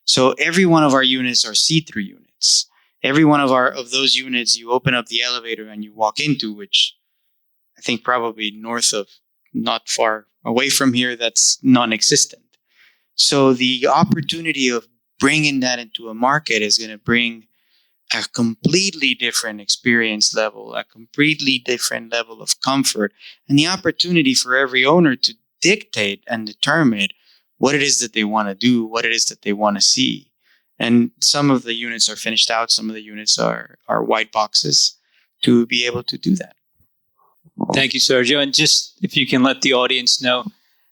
So every one of our units are see-through units. Every one of those units, you open up the elevator and you walk into, which I think probably north of, not far away from here, that's non-existent. So the opportunity of bringing that into a market is going to bring a completely different experience level, a completely different level of comfort, and the opportunity for every owner to dictate and determine what it is that they want to do, what it is that they want to see. And some of the units are finished out, some of the units are white boxes to be able to do that. Thank you, Sergio. And just if you can let the audience know,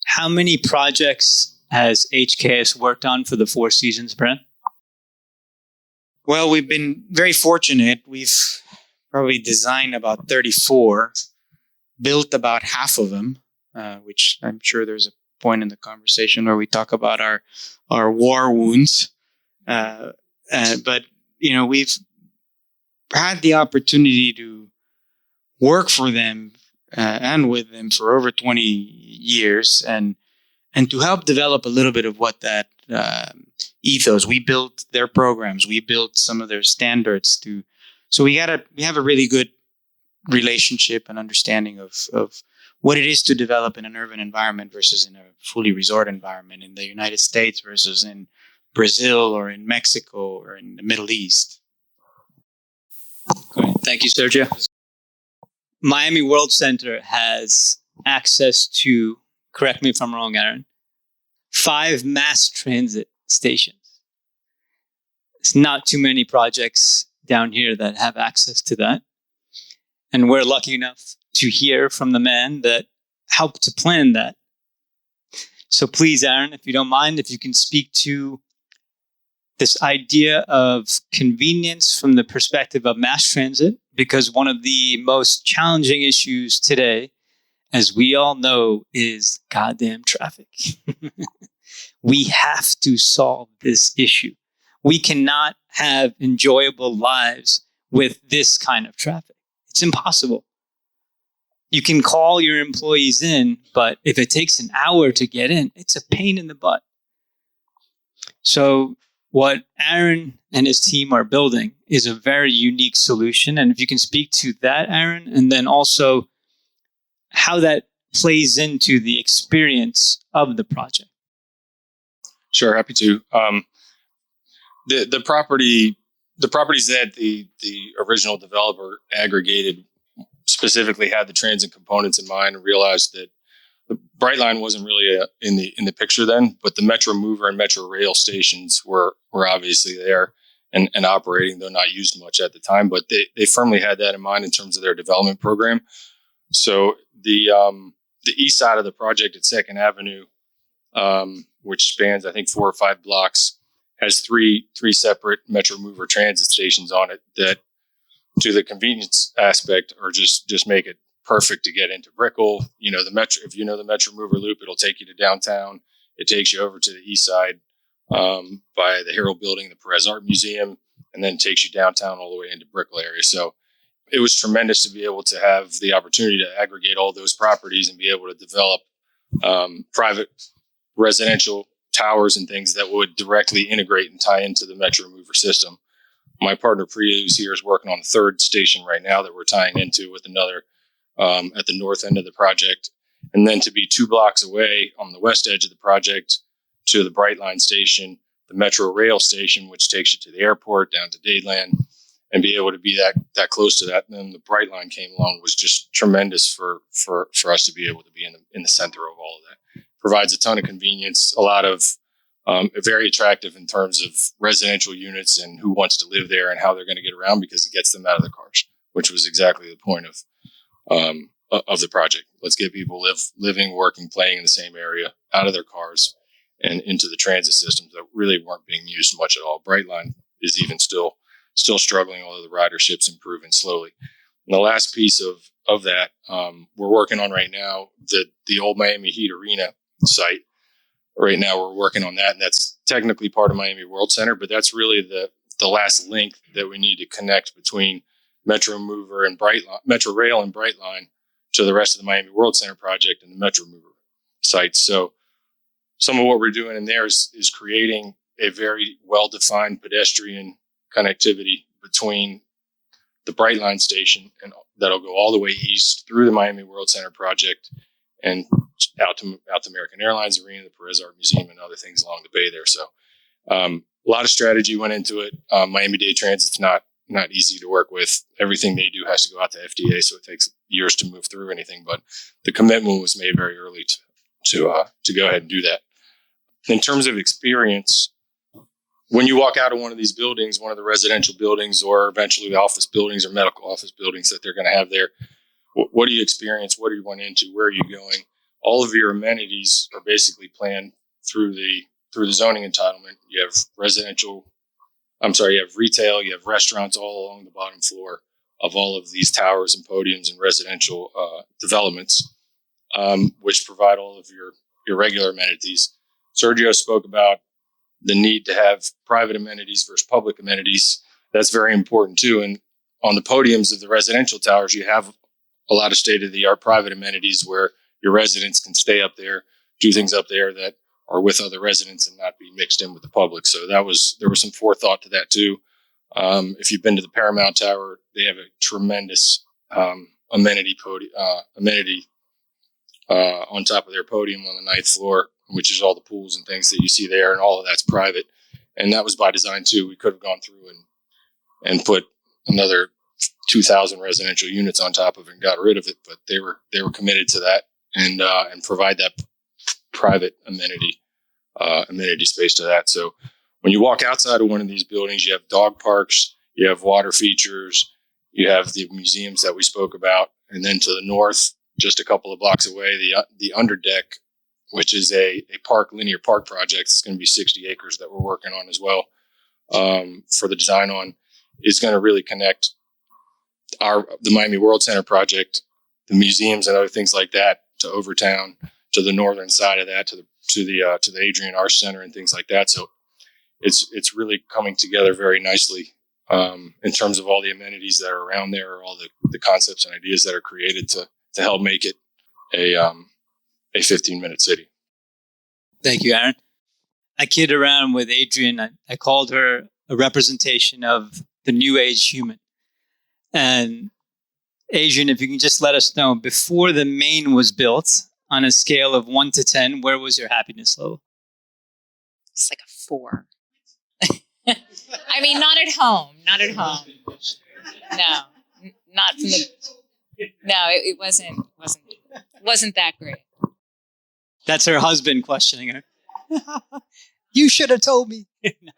how many projects has HKS worked on for the Four Seasons brand? Well, we've been very fortunate. We've probably designed about 34, built about half of them, which I'm sure there's a point in the conversation where we talk about our war wounds. But, we've had the opportunity to work for them and with them for over 20 years and to help develop a little bit of what that ethos. We built their programs. We built some of their standards so we have a really good relationship and understanding of what it is to develop in an urban environment versus in a fully resort environment in the United States versus in Brazil or in Mexico or in the Middle East. Great. Thank you, Sergio. Miami World Center has access to, correct me if I'm wrong, Aaron, 5 mass transit stations. It's not too many projects down here that have access to that. And we're lucky enough to hear from the man that helped to plan that. So please, Aaron, if you don't mind, if you can speak to this idea of convenience from the perspective of mass transit, because one of the most challenging issues today, as we all know, is goddamn traffic. We have to solve this issue. We cannot have enjoyable lives with this kind of traffic. It's impossible. You can call your employees in, but if it takes an hour to get in, it's a pain in the butt. So what Aaron and his team are building is a very unique solution. And if you can speak to that, Aaron, and then also how that plays into the experience of the project. Sure, happy to. The properties that the original developer aggregated specifically had the transit components in mind and realized that the Brightline wasn't really in the picture then, but the Metro Mover and Metro Rail stations were obviously there. and operating, though not used much at the time. But they firmly had that in mind in terms of their development program. So the east side of the project at 2nd Avenue, which spans, I think, 4 or 5 blocks, has three separate Metro Mover transit stations on it that, to the convenience aspect, or just make it perfect to get into Brickell. You know, the Metro, if you know the Metro Mover loop, it'll take you to downtown. It takes you over to the east side by the Herald Building, the Perez Art Museum, and then takes you downtown all the way into Brickell area. So it was tremendous to be able to have the opportunity to aggregate all those properties and be able to develop private residential towers and things that would directly integrate and tie into the Metro Mover system. My partner Priya, who's here, is working on the 3rd station right now that we're tying into with another at the north end of the project. And then to be 2 blocks away on the west edge of the project to the Brightline station, the Metro Rail station, which takes you to the airport, down to Dadeland, and be able to be that close to that. And then the Brightline came along, was just tremendous for us to be able to be in the center of all of that. Provides a ton of convenience, a lot of very attractive in terms of residential units and who wants to live there and how they're going to get around, because it gets them out of their cars, which was exactly the point of the project. Let's get people living, working, playing in the same area, out of their cars and into the transit systems that really weren't being used much at all. Brightline is even still struggling, although the ridership's improving slowly. And the last piece of that we're working on right now, the old Miami Heat Arena site. Right now we're working on that, and that's technically part of Miami World Center, but that's really the last link that we need to connect between Metro Mover and Brightline, Metro Rail and Brightline, to the rest of the Miami World Center project and the Metro Mover sites. So some of what we're doing in there is creating a very well-defined pedestrian connectivity between the Brightline station, and that'll go all the way east through the Miami World Center project and out to American Airlines Arena, the Perez Art Museum, and other things along the bay there. So a lot of strategy went into it. Miami-Dade Transit's not easy to work with. Everything they do has to go out to FDA, so it takes years to move through anything. But the commitment was made very early to go ahead and do that. In terms of experience, when you walk out of one of these buildings, one of the residential buildings, or eventually the office buildings or medical office buildings that they're going to have there, what do you experience? What do you run into? Where are you going? All of your amenities are basically planned through the zoning entitlement. You have you have retail, you have restaurants all along the bottom floor of all of these towers and podiums and residential developments, which provide all of your regular amenities. Sergio spoke about the need to have private amenities versus public amenities. That's very important too. And on the podiums of the residential towers, you have a lot of state-of-the-art private amenities where your residents can stay up there, do things up there that are with other residents and not be mixed in with the public. So there was some forethought to that too. If you've been to the Paramount Tower, they have a tremendous amenity on top of their podium on the 9th floor, which is all the pools and things that you see there, and all of that's private. And that was by design too. We could have gone through and put another 2,000 residential units on top of it and got rid of it, but they were committed to that and provide that private amenity space to that. So when you walk outside of one of these buildings, you have dog parks, you have water features, you have the museums that we spoke about, and then to the north, just a couple of blocks away, the underdeck, which is a linear park project. It's going to be 60 acres that we're working on as well for the design on, is going to really connect the Miami World Center project, the museums and other things like that, to Overtown, to the northern side of that, to the Adrian Arch Center and things like that. So it's really coming together very nicely in terms of all the amenities that are around there, or all the concepts and ideas that are created to help make it a 15-minute city. Thank you, Aaron. I kid around with Adrian. I called her a representation of the new age human. And Adrian, if you can just let us know, before the main was built, on a scale of 1 to 10, where was your happiness level? It's like a 4. I mean, not at home. Not at home. No, not from the. No, it wasn't that great. That's her husband questioning her. You should have told me. No.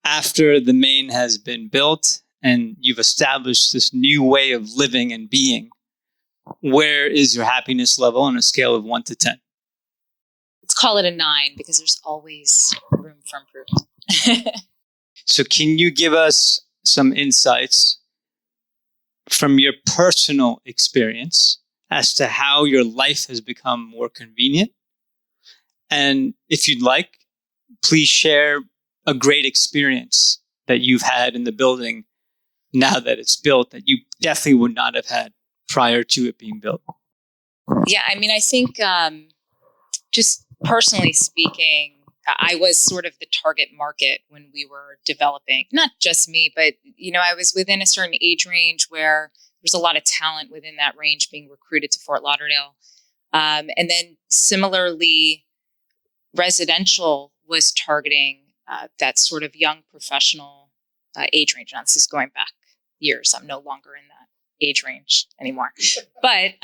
after the main has been built and you've established this new way of living and being, where is your happiness level on a scale of 1 to 10? Let's call it a 9 because there's always room for improvement. So can you give us some insights from your personal experience as to how your life has become more convenient? And if you'd like, please share a great experience that you've had in the building now that it's built that you definitely would not have had prior to it being built. Yeah, I mean, I think just personally speaking, I was sort of the target market when we were developing, not just me, but, I was within a certain age range where there's a lot of talent within that range being recruited to Fort Lauderdale. And then similarly, residential was targeting that sort of young professional age range. Now, this is going back years. I'm no longer in that age range anymore. But,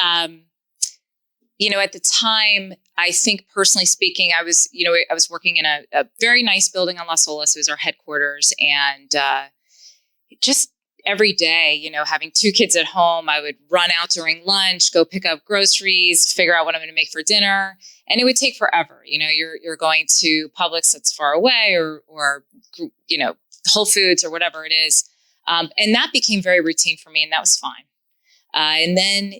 at the time, I think personally speaking, I was working in a very nice building on Las Olas. It was our headquarters. And just every day, having 2 kids at home, I would run out during lunch, go pick up groceries, figure out what I'm going to make for dinner. And it would take forever. You're going to Publix that's far away or Whole Foods or whatever it is. And that became very routine for me, and that was fine. And then,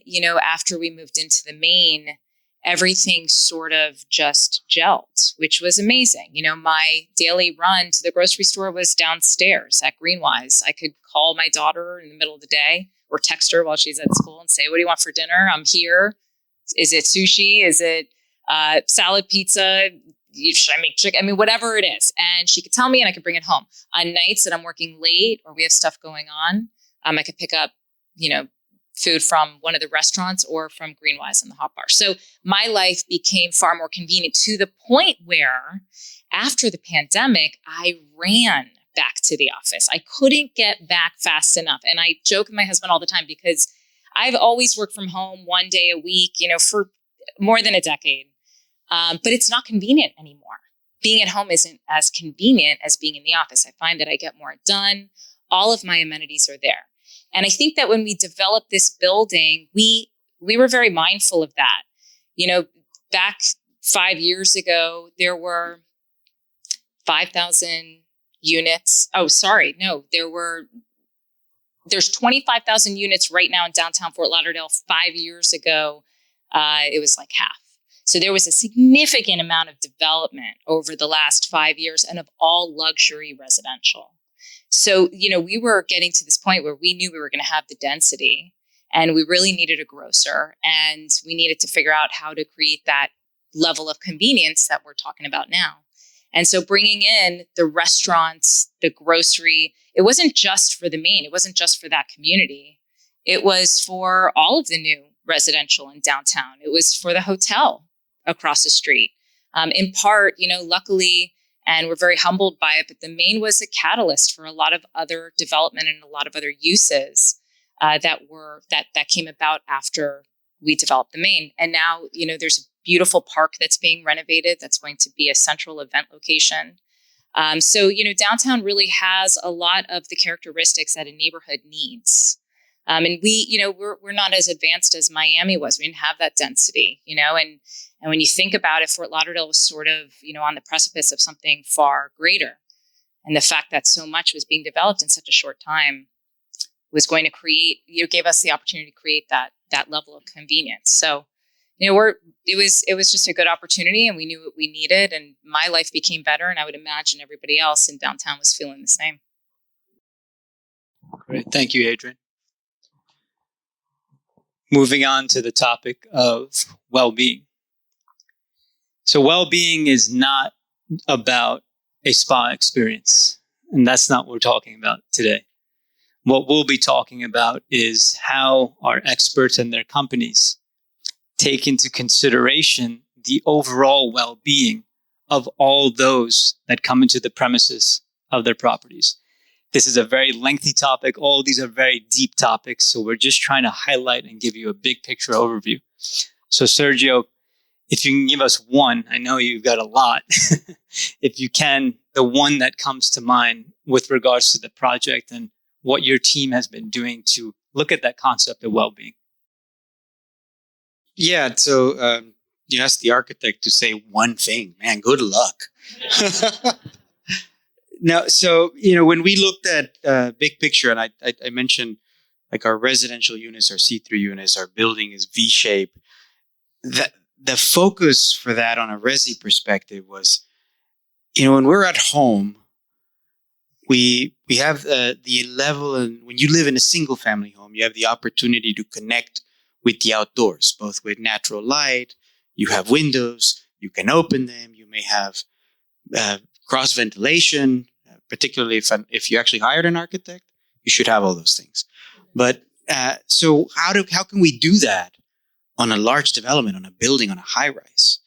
after we moved into the main, everything sort of just gelled, which was amazing. My daily run to the grocery store was downstairs at Greenwise. I could call my daughter in the middle of the day or text her while she's at school and say, "What do you want for dinner? I'm here. Is it sushi? Is it salad pizza? Should I make chicken?" I mean, whatever it is. And she could tell me and I could bring it home. On nights that I'm working late or we have stuff going on, I could pick up, food from one of the restaurants or from Greenwise in the hot bar. So my life became far more convenient to the point where after the pandemic, I ran back to the office. I couldn't get back fast enough. And I joke with my husband all the time because I've always worked from home 1 day a week, for more than a decade. But it's not convenient anymore. Being at home isn't as convenient as being in the office. I find that I get more done. All of my amenities are there. And I think that when we developed this building, we were very mindful of that. Back 5 years ago, there were 5,000 units. Oh, sorry. No, there's 25,000 units right now in downtown Fort Lauderdale. 5 years ago, it was like half. So there was a significant amount of development over the last 5 years and of all luxury residential. So, we were getting to this point where we knew we were going to have the density and we really needed a grocer and we needed to figure out how to create that level of convenience that we're talking about now. And so bringing in the restaurants, the grocery, it wasn't just for the main, it wasn't just for that community. It was for all of the new residential in downtown. It was for the hotel across the street. In part, luckily, and we're very humbled by it, but the main was a catalyst for a lot of other development and a lot of other uses that came about after we developed the main. And now, there's a beautiful park that's being renovated that's going to be a central event location. So, downtown really has a lot of the characteristics that a neighborhood needs. And we're not as advanced as Miami was. We didn't have that density, and when you think about it, Fort Lauderdale was sort of, on the precipice of something far greater. And the fact that so much was being developed in such a short time was going to create, gave us the opportunity to create that level of convenience. So, it was just a good opportunity and we knew what we needed and my life became better. And I would imagine everybody else in downtown was feeling the same. Great. Thank you, Adrian. Moving on to the topic of well-being. So well-being is not about a spa experience, and that's not what we're talking about today. What we'll be talking about is how our experts and their companies take into consideration the overall well-being of all those that come into the premises of their properties. This is a very lengthy topic. All of these are very deep topics, so we're just trying to highlight and give you a big picture overview. So Sergio, if you can give us one, I know you've got a lot. If you can, the one that comes to mind with regards to the project and what your team has been doing to look at that concept of well-being. Yeah, so you asked the architect to say one thing. Man, good luck. Now, so, when we looked at big picture, and I mentioned like our residential units, our see-through units, our building is V-shaped. The focus for that on a resi perspective was, when we're at home, we have the level, and when you live in a single family home, you have the opportunity to connect with the outdoors, both with natural light. You have windows, you can open them. You may have cross ventilation, particularly if you actually hired an architect, you should have all those things. But so how can we do that on a large development, on a building, on a high rise?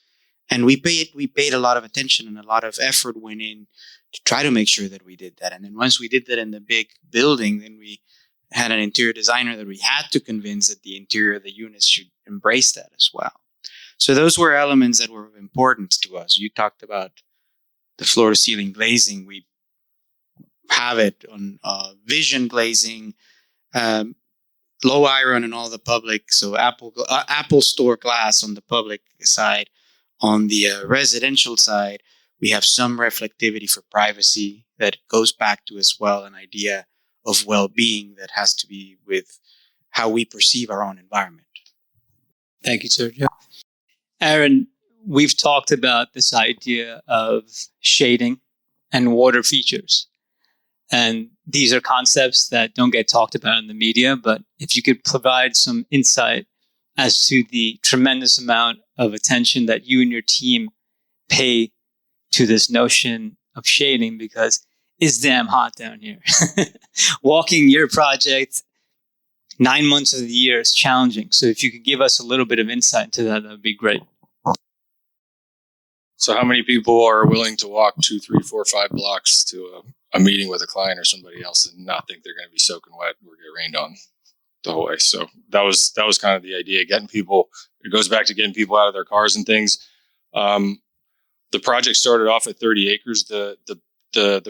And we paid a lot of attention, and a lot of effort went in to try to make sure that we did that. And then once we did that in the big building, then we had an interior designer that we had to convince that the interior of the units should embrace that as well. So those were elements that were of importance to us. You talked about the floor to ceiling glazing. We have it on vision glazing, low iron on all the public. So Apple Store glass on the public side. On the residential side, we have some reflectivity for privacy that goes back to as well an idea of well-being that has to be with how we perceive our own environment. Thank you, Sergio. Aaron, we've talked about this idea of shading and water features. And these are concepts that don't get talked about in the media, but if you could provide some insight as to the tremendous amount of attention that you and your team pay to this notion of shading, because it's damn hot down here. Walking your project 9 months of the year is challenging. So if you could give us a little bit of insight into that, that would be great. So how many people are willing to walk 2, 3, 4, 5 blocks to a meeting with a client or somebody else and not think they're going to be soaking wet or get rained on the whole way? So that was kind of the idea, getting people, it goes back to getting people out of their cars and things. The project started off at 30 acres. The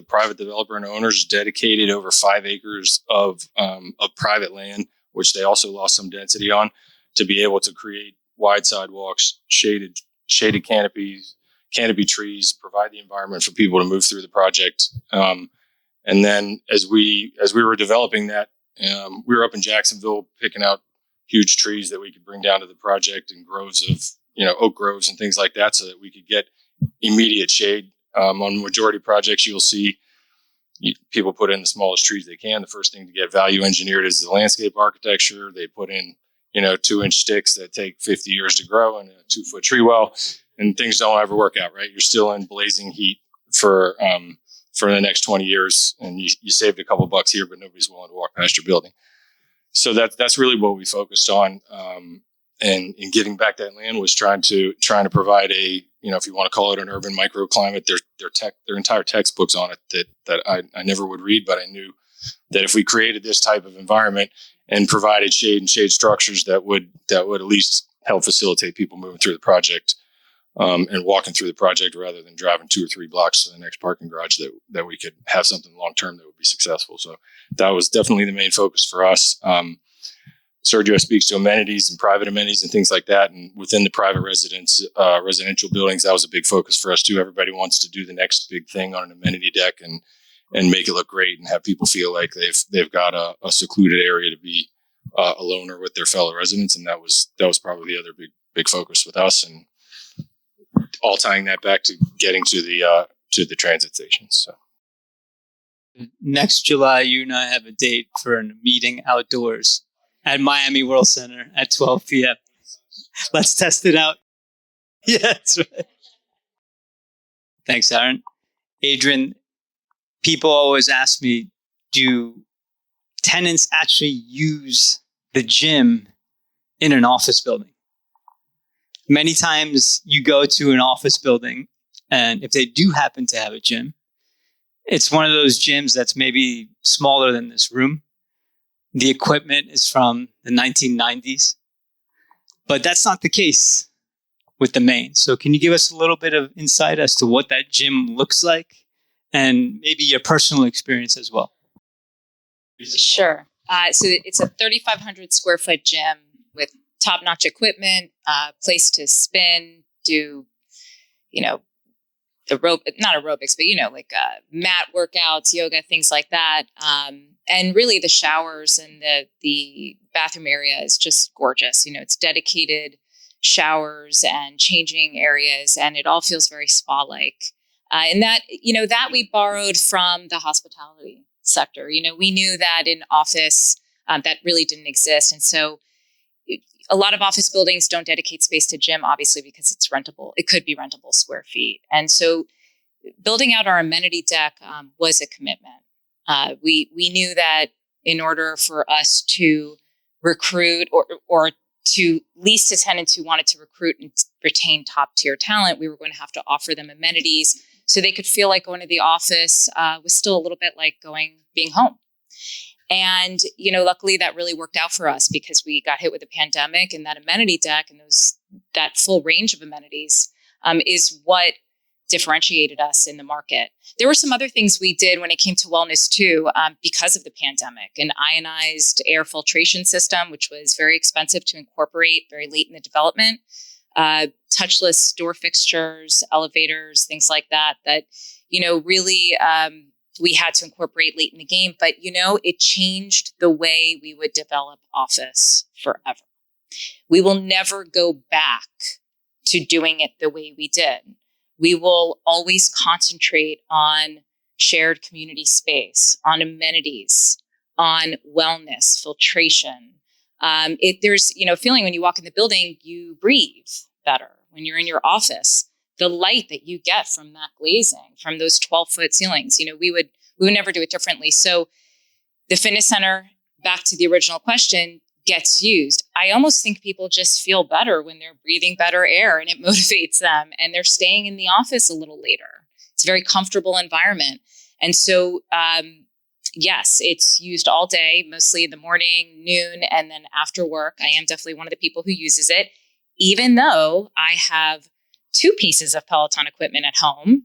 private developer and owners dedicated over 5 acres of private land, which they also lost some density on, to be able to create wide sidewalks, shaded canopies, canopy trees, provide the environment for people to move through the project. And then as we were developing that, we were up in Jacksonville picking out huge trees that we could bring down to the project, and groves of, oak groves and things like that, so that we could get immediate shade. On majority projects, you'll see people put in the smallest trees they can. The first thing to get value engineered is the landscape architecture. They put in, 2-inch sticks that take 50 years to grow in a 2-foot tree well, and things don't ever work out, right? You're still in blazing heat for the next 20 years, and you saved a couple bucks here, but nobody's willing to walk past your building. So that's really what we focused on. And in giving back that land was trying to provide a, if you want to call it an urban microclimate. Their entire textbooks on it that I never would read, but I knew that if we created this type of environment and provided shade and shade structures that would at least help facilitate people moving through the project, and walking through the project rather than driving 2 or 3 blocks to the next parking garage, that we could have something long term that would be successful. So that was definitely the main focus for us. Sergio speaks to amenities and private amenities and things like that. And within the private residential buildings, that was a big focus for us too. Everybody wants to do the next big thing on an amenity deck and make it look great and have people feel like they've got a secluded area to be alone or with their fellow residents. And that was probably the other big focus with us, and all tying that back to getting to the transit stations. So. Next July, you and I have a date for a meeting outdoors at Miami World Center at 12 p.m. Let's test it out. Yeah, that's right. Thanks, Aaron. Adrian, people always ask me, do tenants actually use the gym in an office building? Many times you go to an office building, and if they do happen to have a gym, it's one of those gyms that's maybe smaller than this room. The equipment is from the 1990s, but that's not the case with the main. So can you give us a little bit of insight as to what that gym looks like and maybe your personal experience as well? Sure. So it's a 3,500 square foot gym with top-notch equipment, place to spin, do, not aerobics, but, mat workouts, yoga, things like that. And really the showers and the bathroom area is just gorgeous. It's dedicated showers and changing areas, and it all feels very spa-like. And that we borrowed from the hospitality sector. We knew that in office that really didn't exist. And so a lot of office buildings don't dedicate space to gym, obviously, because it's rentable. It could be rentable square feet. And so building out our amenity deck was a commitment. We knew that in order for us to recruit or to lease to tenants who wanted to recruit and retain top tier talent, we were going to have to offer them amenities so they could feel like going to the office was still a little bit like being home. And, luckily that really worked out for us because we got hit with the pandemic, and that amenity deck and that full range of amenities is what differentiated us in the market. There were some other things we did when it came to wellness too, because of the pandemic. An ionized air filtration system, which was very expensive to incorporate very late in the development. Touchless door fixtures, elevators, things like that, really we had to incorporate late in the game. But, it changed the way we would develop office forever. We will never go back to doing it the way we did. We will always concentrate on shared community space, on amenities, on wellness, filtration. There's, a feeling when you walk in the building, you breathe better. When you're in your office, the light that you get from that glazing, from those 12-foot ceilings, we would never do it differently. So the fitness center, back to the original question, gets used. I almost think people just feel better when they're breathing better air, and it motivates them, and they're staying in the office a little later. It's a very comfortable environment. And so, yes, it's used all day, mostly in the morning, noon, and then after work. I am definitely one of the people who uses it, even though I have 2 pieces of Peloton equipment at home.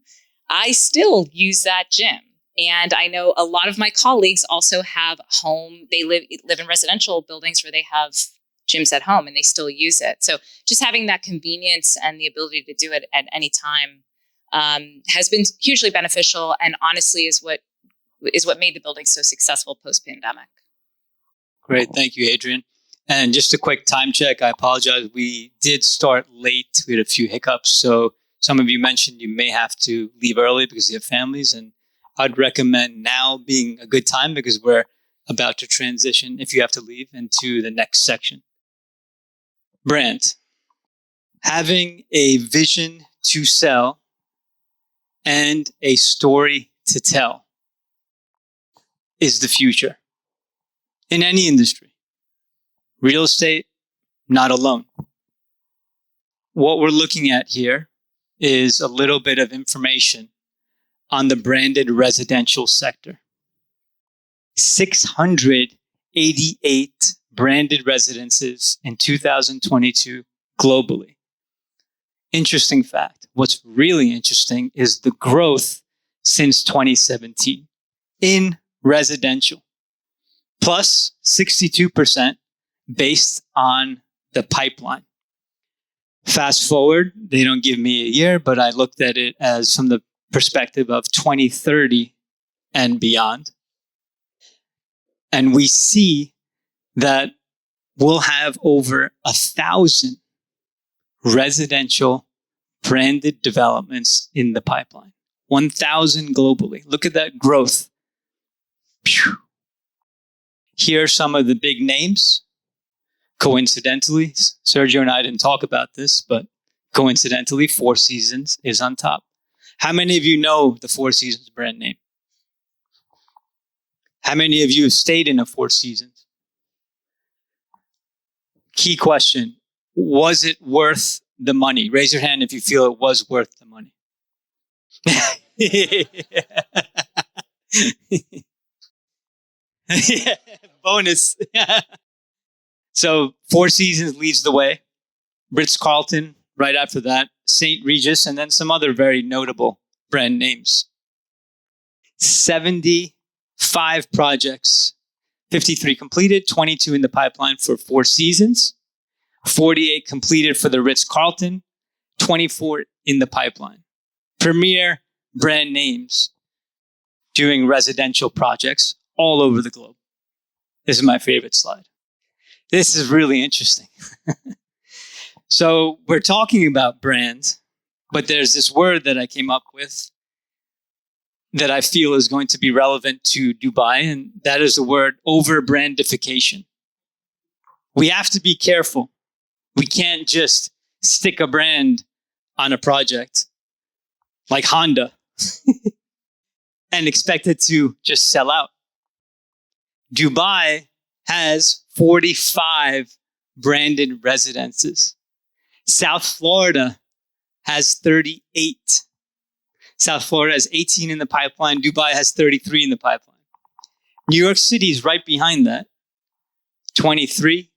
I still use that gym. And I know a lot of my colleagues also have they live in residential buildings where they have gyms at home and they still use it. So just having that convenience and the ability to do it at any time has been hugely beneficial, and honestly is what made the building so successful post-pandemic. Great. Thank you, Adrian. And just a quick time check. I apologize. We did start late. We had a few hiccups. So some of you mentioned you may have to leave early because you have families, and I'd recommend now being a good time because we're about to transition, if you have to leave, into the next section. Brand. Having a vision to sell and a story to tell is the future in any industry. Real estate, not alone. What we're looking at here is a little bit of information on the branded residential sector. 688 branded residences in 2022 globally. Interesting fact. What's really interesting is the growth since 2017 in residential, plus 62% based on the pipeline. Fast forward, they don't give me a year, but I looked at it as from the perspective of 2030 and beyond. And we see that we'll have over 1,000 residential branded developments in the pipeline. 1,000 globally. Look at that growth. Phew. Here are some of the big names. Coincidentally, Sergio and I didn't talk about this, but coincidentally, Four Seasons is on top. How many of you know the Four Seasons brand name? How many of you have stayed in a Four Seasons? Key question. Was it worth the money? Raise your hand if you feel it was worth the money. Yeah, bonus. So Four Seasons leads the way. Ritz-Carlton Right after that, St. Regis, and then some other very notable brand names. 75 projects, 53 completed, 22 in the pipeline for 4 seasons, 48 completed for the Ritz-Carlton, 24 in the pipeline. Premier brand names doing residential projects all over the globe. This is my favorite slide. This is really interesting. So we're talking about brands, but there's this word that I came up with that I feel is going to be relevant to Dubai, and that is the word over-brandification. We have to be careful. We can't just stick a brand on a project like Honda and expect it to just sell out. Dubai has 45 branded residences. South Florida has 38. South Florida has 18 in the pipeline. Dubai has 33 in the pipeline. New York City is right behind that, 23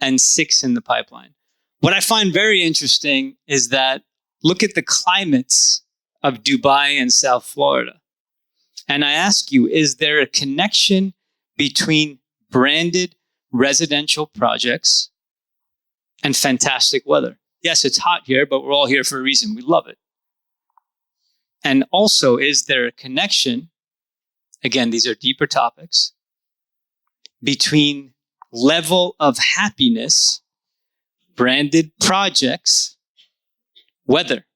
and 6 in the pipeline. What I find very interesting is that look at the climates of Dubai and South Florida. And I ask you, is there a connection between branded residential projects and fantastic weather? Yes, it's hot here, but we're all here for a reason. We love it. And also, is there a connection, again, these are deeper topics, between level of happiness, branded projects, weather?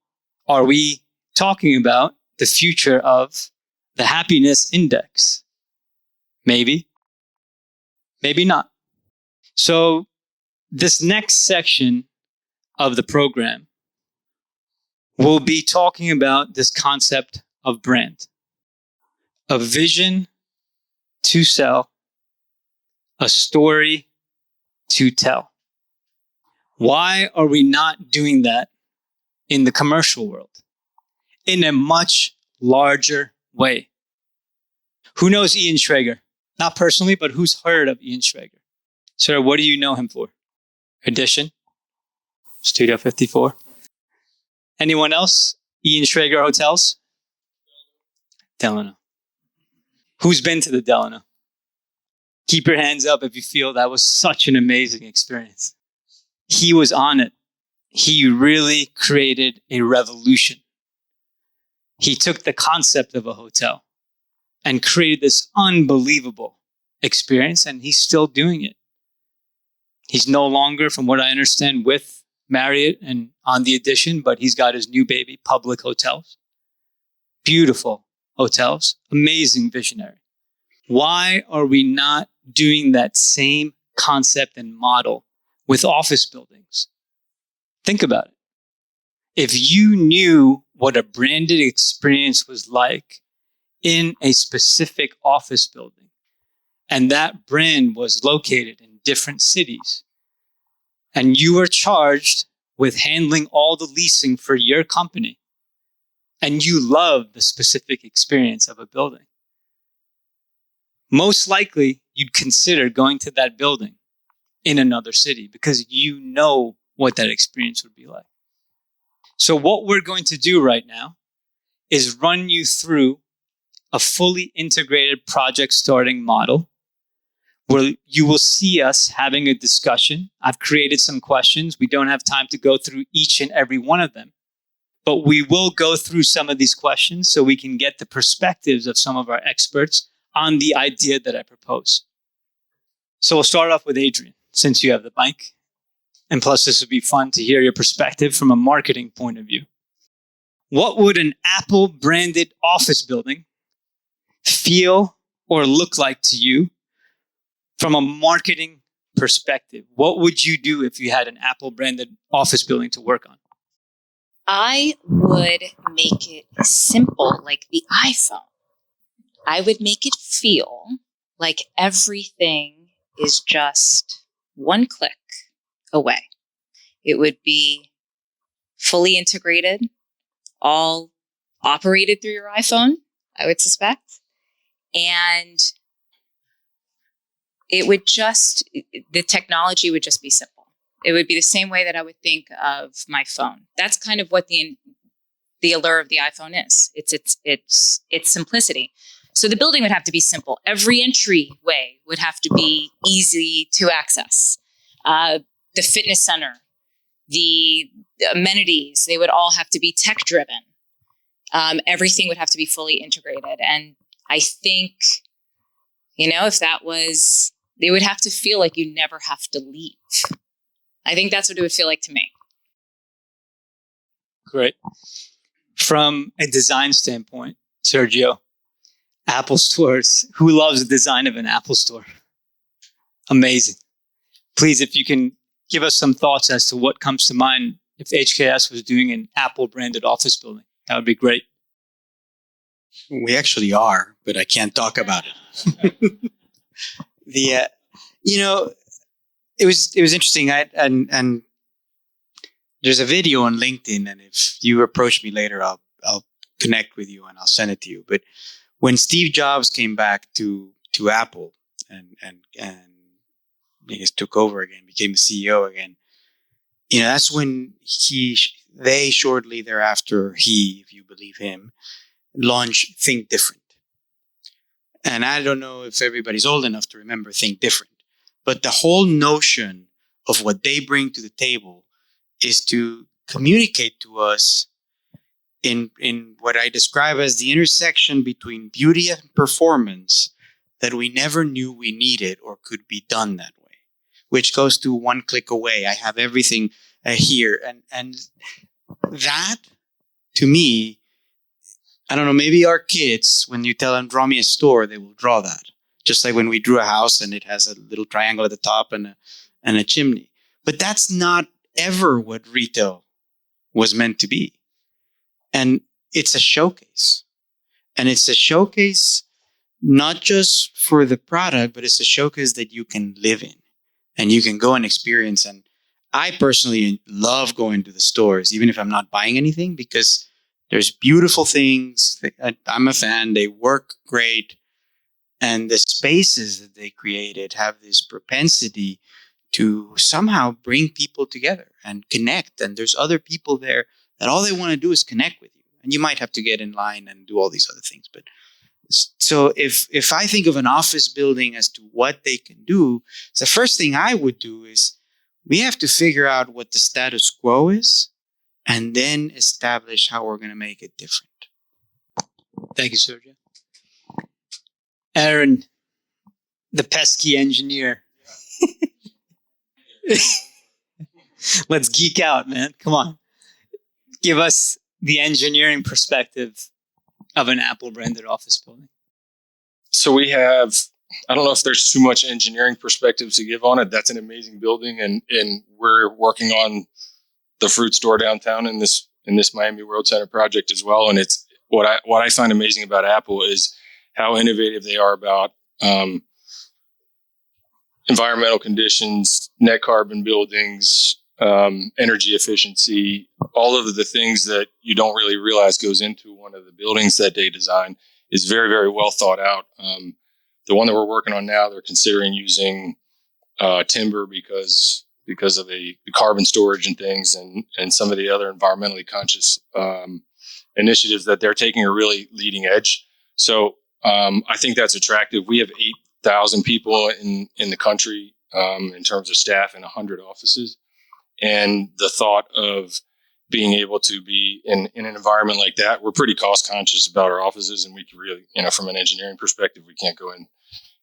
Are we talking about the future of the happiness index? Maybe. Maybe not. So this next section of the program will be talking about this concept of brand. A vision to sell, a story to tell. Why are we not doing that in the commercial world in a much larger way? Who knows Ian Schrager? Not personally, but who's heard of Ian Schrager? Sir, what do you know him for? Edition? Studio 54? Anyone else? Ian Schrager Hotels? Delano. Who's been to the Delano? Keep your hands up if you feel that was such an amazing experience. He was on it. He really created a revolution. He took the concept of a hotel and created this unbelievable experience, and he's still doing it. He's no longer, from what I understand, with Marriott and on the Edition, but he's got his new baby, Public Hotels. Beautiful hotels, amazing visionary. Why are we not doing that same concept and model with office buildings? Think about it. If you knew what a branded experience was like in a specific office building, and that brand was located in different cities, and you were charged with handling all the leasing for your company, and you love the specific experience of a building, most likely you'd consider going to that building in another city because you know what that experience would be like. So what we're going to do right now is run you through a fully integrated project starting model where you will see us having a discussion. I've created some questions. We don't have time to go through each and every one of them, but we will go through some of these questions so we can get the perspectives of some of our experts on the idea that I propose. So we'll start off with Adrian, since you have the mic. And plus, this would be fun to hear your perspective from a marketing point of view. What would an Apple branded office building feel or look like to you from a marketing perspective? What would you do if you had an Apple branded office building to work on? I would make it simple like the iPhone. I would make it feel like everything is just one click away. It would be fully integrated, all operated through your iPhone, I would suspect. And it would just, the technology would just be simple. It would be the same way that I would think of my phone. That's kind of what the allure of the iPhone is. It's simplicity. So the building would have to be simple. Every entryway would have to be easy to access. The fitness center, the amenities, they would all have to be tech driven. Everything would have to be fully integrated. And I think, if that was, they would have to feel like you never have to leave. I think that's what it would feel like to me. Great. From a design standpoint, Sergio, Apple stores, who loves the design of an Apple store? Amazing. Please, if you can give us some thoughts as to what comes to mind if HKS was doing an Apple branded office building, that would be great. We actually are, but I can't talk about it. It was interesting. And there's a video on LinkedIn, and if you approach me later, I'll connect with you and I'll send it to you. But when Steve Jobs came back to Apple and I guess took over again, became the CEO again, that's when they shortly thereafter, if you believe him, launched Think Different. And I don't know if everybody's old enough to remember Think Different, but the whole notion of what they bring to the table is to communicate to us in what I describe as the intersection between beauty and performance that we never knew we needed or could be done that way, which goes to one click away. I have everything here. And that, to me, I don't know, maybe our kids, when you tell them, draw me a store, they will draw that. Just like when we drew a house and it has a little triangle at the top and a chimney. But that's not ever what retail was meant to be. And it's a showcase. And it's a showcase not just for the product, but it's a showcase that you can live in and you can go and experience. And I personally love going to the stores, even if I'm not buying anything, because there's beautiful things. I'm a fan. They work great. And the spaces that they created have this propensity to somehow bring people together and connect. And there's other people there that all they want to do is connect with you. And you might have to get in line and do all these other things. But so if I think of an office building as to what they can do, the first thing I would do is we have to figure out what the status quo is and then establish how we're going to make it different. Thank you, Sergio. Aaron, the pesky engineer. Let's geek out, man. Come on. Give us the engineering perspective of an Apple branded office building. So we have, I don't know if there's too much engineering perspective to give on it. That's an amazing building. And we're working on the fruit store downtown in this Miami World Center project as well. And it's what I find amazing about Apple is how innovative they are about environmental conditions, net carbon buildings, energy efficiency, all of the things that you don't really realize goes into one of the buildings that they design is very, very well thought out. The one that we're working on now, they're considering using timber because of the carbon storage and things, and some of the other environmentally conscious initiatives that they're taking are really leading edge. So I think that's attractive. We have 8,000 people in the country in terms of staff in 100 offices. And the thought of being able to be in an environment like that, we're pretty cost conscious about our offices, and we can really, from an engineering perspective, we can't go in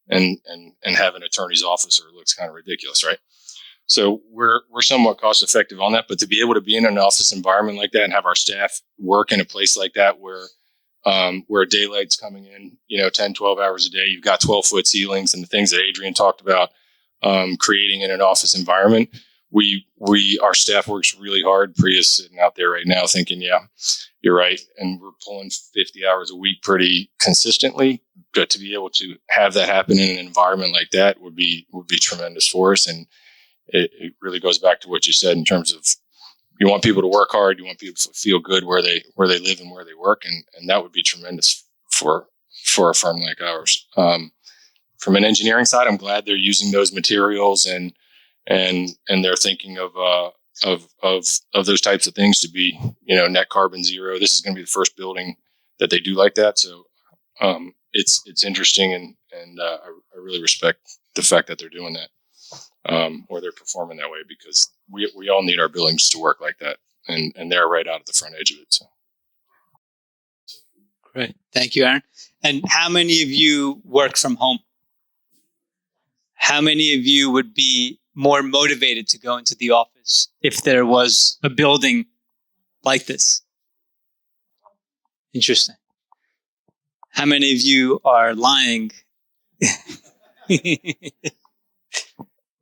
and have an attorney's office, or it looks kind of ridiculous, right? So we're somewhat cost effective on that, but to be able to be in an office environment like that and have our staff work in a place like that where daylight's coming in, 10, 12 hours a day, you've got 12-foot ceilings and the things that Adrian talked about, creating in an office environment. Our staff works really hard. Priya's sitting out there right now thinking, yeah, you're right. And we're pulling 50 hours a week pretty consistently. But to be able to have that happen in an environment like that would be tremendous for us. And it really goes back to what you said in terms of you want people to work hard. You want people to feel good where they live and where they work. And that would be tremendous for a firm like ours. From an engineering side, I'm glad they're using those materials and and they're thinking of those types of things to be, net carbon zero. This is going to be the first building that they do like that. So it's interesting, and I really respect the fact that they're doing that, or they're performing that way, because we all need our buildings to work like that, and they're right out at the front edge of it. So. Great. Thank you, Aaron. And how many of you work from home? How many of you would be more motivated to go into the office if there was a building like this? Interesting. How many of you are lying?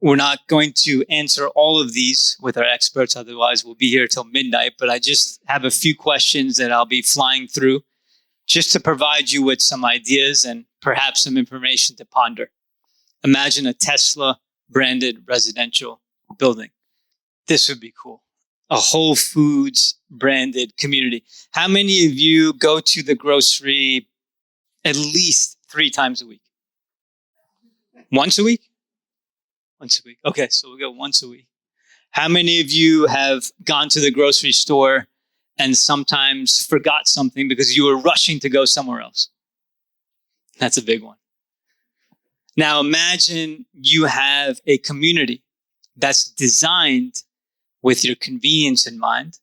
We're not going to answer all of these with our experts, otherwise we'll be here till midnight, but I just have a few questions that I'll be flying through just to provide you with some ideas and perhaps some information to ponder. Imagine a Tesla branded residential building. This would be cool. A Whole Foods branded community. How many of you go to the grocery at least 3 times a week? Once a week? Once a week. Okay, so we'll go once a week. How many of you have gone to the grocery store and sometimes forgot something because you were rushing to go somewhere else? That's a big one. Now imagine you have a community that's designed with your convenience in mind.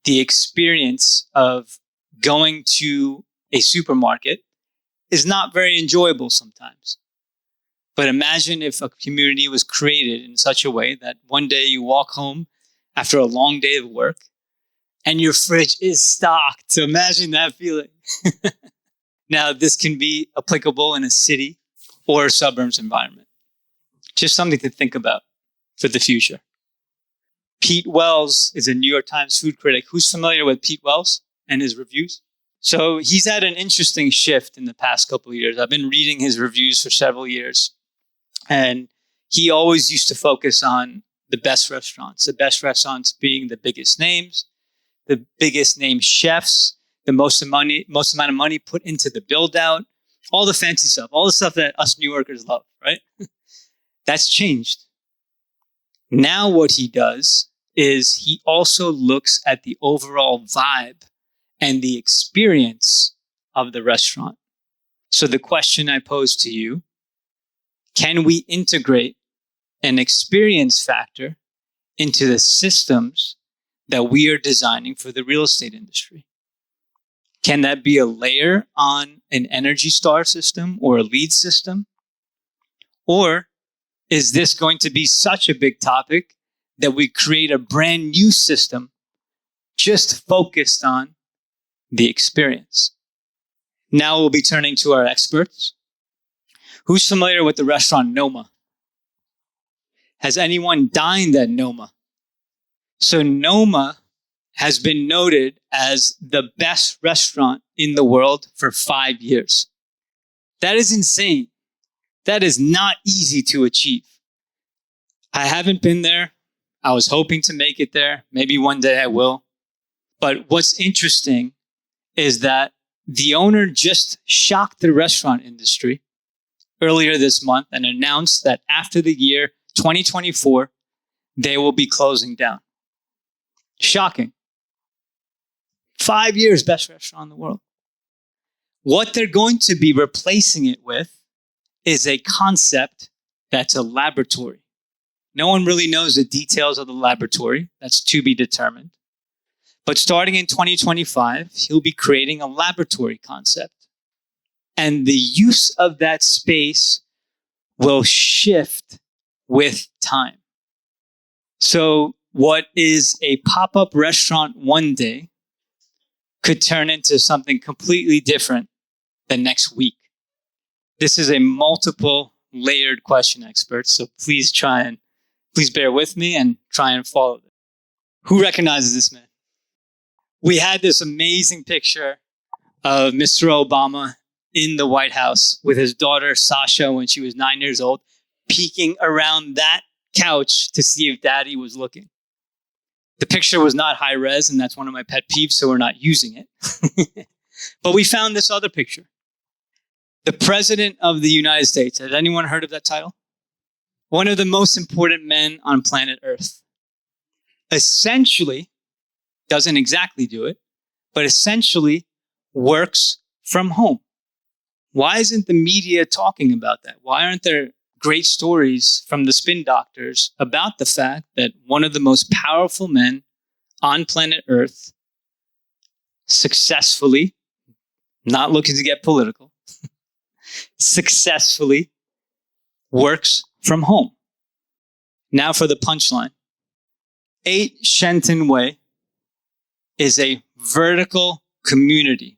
The experience of going to a supermarket is not very enjoyable sometimes. But imagine if a community was created in such a way that one day you walk home after a long day of work and your fridge is stocked. So imagine that feeling. Now, this can be applicable in a city or a suburbs environment. Just something to think about for the future. Pete Wells is a New York Times food critic. Who's familiar with Pete Wells and his reviews? So he's had an interesting shift in the past couple of years. I've been reading his reviews for several years. And he always used to focus on the best restaurants being the biggest names, the biggest name chefs, the most amount of money put into the build out, all the fancy stuff, all the stuff that us New Yorkers love, right? That's changed. Now what he does is he also looks at the overall vibe and the experience of the restaurant. So the question I pose to you, can we integrate an experience factor into the systems that we are designing for the real estate industry? Can that be a layer on an Energy Star system or a LEED system? Or is this going to be such a big topic that we create a brand new system just focused on the experience? Now we'll be turning to our experts. Who's familiar with the restaurant Noma? Has anyone dined at Noma? So Noma has been noted as the best restaurant in the world for 5 years. That is insane. That is not easy to achieve. I haven't been there. I was hoping to make it there. Maybe one day I will. But what's interesting is that the owner just shocked the restaurant industry earlier this month and announced that after the year 2024, they will be closing down. Shocking. 5 years, best restaurant in the world. What they're going to be replacing it with is a concept that's a laboratory. No one really knows the details of the laboratory. That's to be determined. But starting in 2025, he'll be creating a laboratory concept. And the use of that space will shift with time. So what is a pop-up restaurant one day could turn into something completely different the next week. This is a multiple layered question, experts. So please bear with me and try and follow it. Who recognizes this man? We had this amazing picture of Mr. Obama in the White House with his daughter, Sasha, when she was 9 years old, peeking around that couch to see if daddy was looking. The picture was not high res, and that's one of my pet peeves, so we're not using it. But we found this other picture. The President of the United States. Has anyone heard of that title? one of the most important men on planet Earth. Essentially, doesn't exactly do it, but essentially works from home. Why isn't the media talking about that? Why aren't there great stories from the spin doctors about the fact that one of the most powerful men on planet Earth successfully, not looking to get political, successfully works from home? Now for the punchline. 8 Shenton Way is a vertical community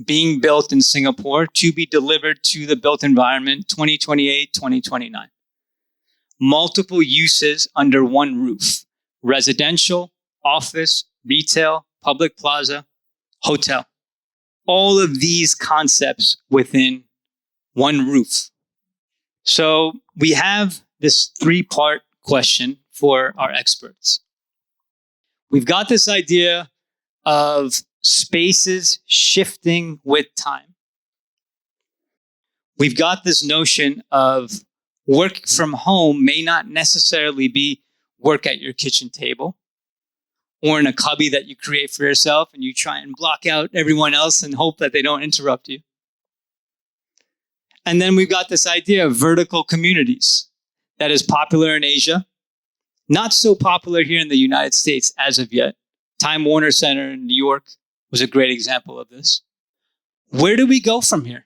being built in Singapore to be delivered to the built environment 2028, 2029. Multiple uses under one roof: residential, office, retail, public plaza, hotel. All of these concepts within one roof. So we have this 3-part question for our experts. We've got this idea of spaces shifting with time. We've got this notion of work from home may not necessarily be work at your kitchen table or in a cubby that you create for yourself and you try and block out everyone else and hope that they don't interrupt you. And then we've got this idea of vertical communities that is popular in Asia, not so popular here in the United States as of yet. Time Warner Center in New York was a great example of this. Where do we go from here?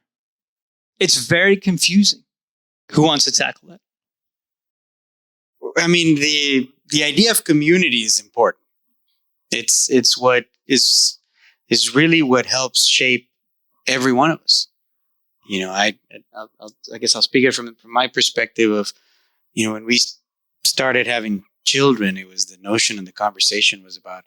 It's very confusing. Who wants to tackle that? I mean, the idea of community is important. It's what is really what helps shape every one of us. You know, I guess I'll speak it from my perspective of, you know, when we started having children, it was the notion and the conversation was about,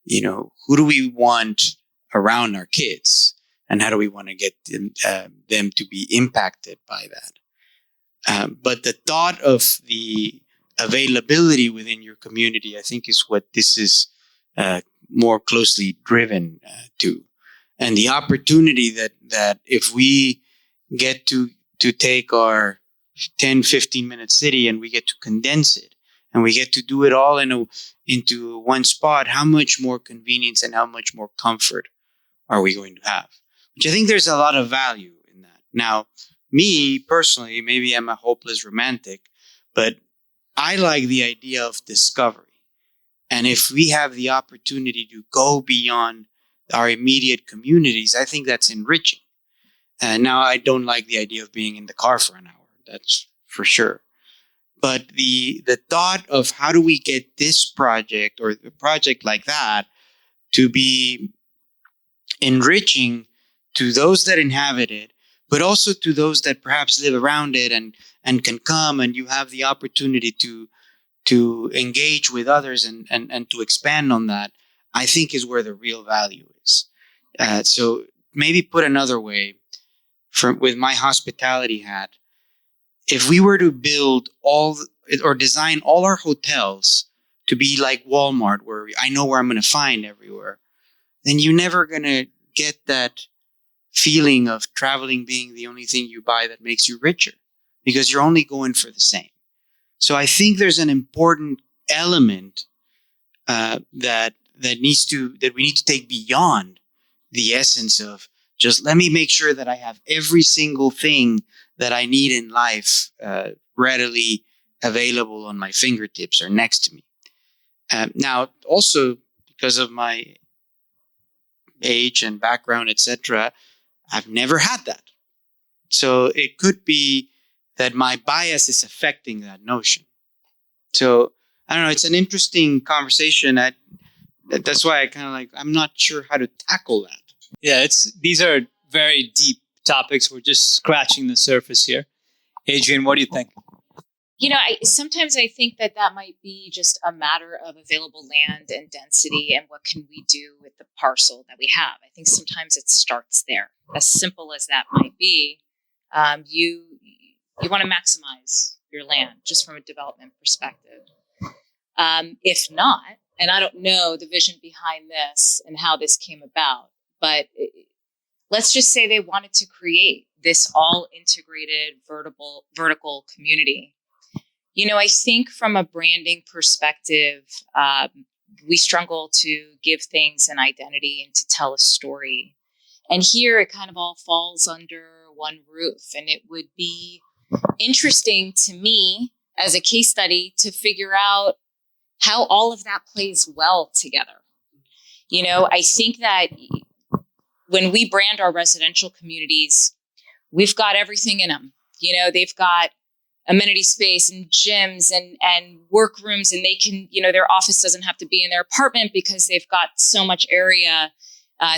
you know, who do we want around our kids and how do we want to get them to be impacted by that? But the thought of the availability within your community, I think, is what this is more closely driven to. And the opportunity that if we get to take our 10, 15-minute city and we get to condense it and we get to do it all into one spot, how much more convenience and how much more comfort are we going to have? Which I think there's a lot of value in that. Now, me personally, maybe I'm a hopeless romantic, but I like the idea of discovery. And if we have the opportunity to go beyond our immediate communities, I think that's enriching. And now I don't like the idea of being in the car for an hour. That's for sure. But the thought of how do we get this project or a project like that to be enriching to those that inhabit it, but also to those that perhaps live around it and can come and you have the opportunity to engage with others and to expand on that, I think is where the real value is. So maybe put another way, with my hospitality hat, if we were to build or design all our hotels to be like Walmart, where I know where I'm going to find everywhere, then you're never going to get that feeling of traveling being the only thing you buy that makes you richer, because you're only going for the same. So I think there's an important element that we need to take beyond the essence of just let me make sure that I have every single thing that I need in life readily available on my fingertips or next to me. Now, also because of my age and background, etc., I've never had that. So it could be that my bias is affecting that notion. So I don't know. It's an interesting conversation. That's why I kind of I'm not sure how to tackle that. Yeah, these are very deep topics. We're just scratching the surface here. Adrian, what do you think? You know, sometimes I think that might be just a matter of available land and density and what can we do with the parcel that we have. I think sometimes it starts there. As simple as that might be, you want to maximize your land just from a development perspective. If not, and I don't know the vision behind this and how this came about, but let's just say they wanted to create this all integrated vertical community. I think from a branding perspective, we struggle to give things an identity and to tell a story. And here it kind of all falls under one roof. And it would be interesting to me as a case study to figure out how all of that plays well together. I think that when we brand our residential communities, we've got everything in them. They've got amenity space and gyms and workrooms, and they can, their office doesn't have to be in their apartment because they've got so much area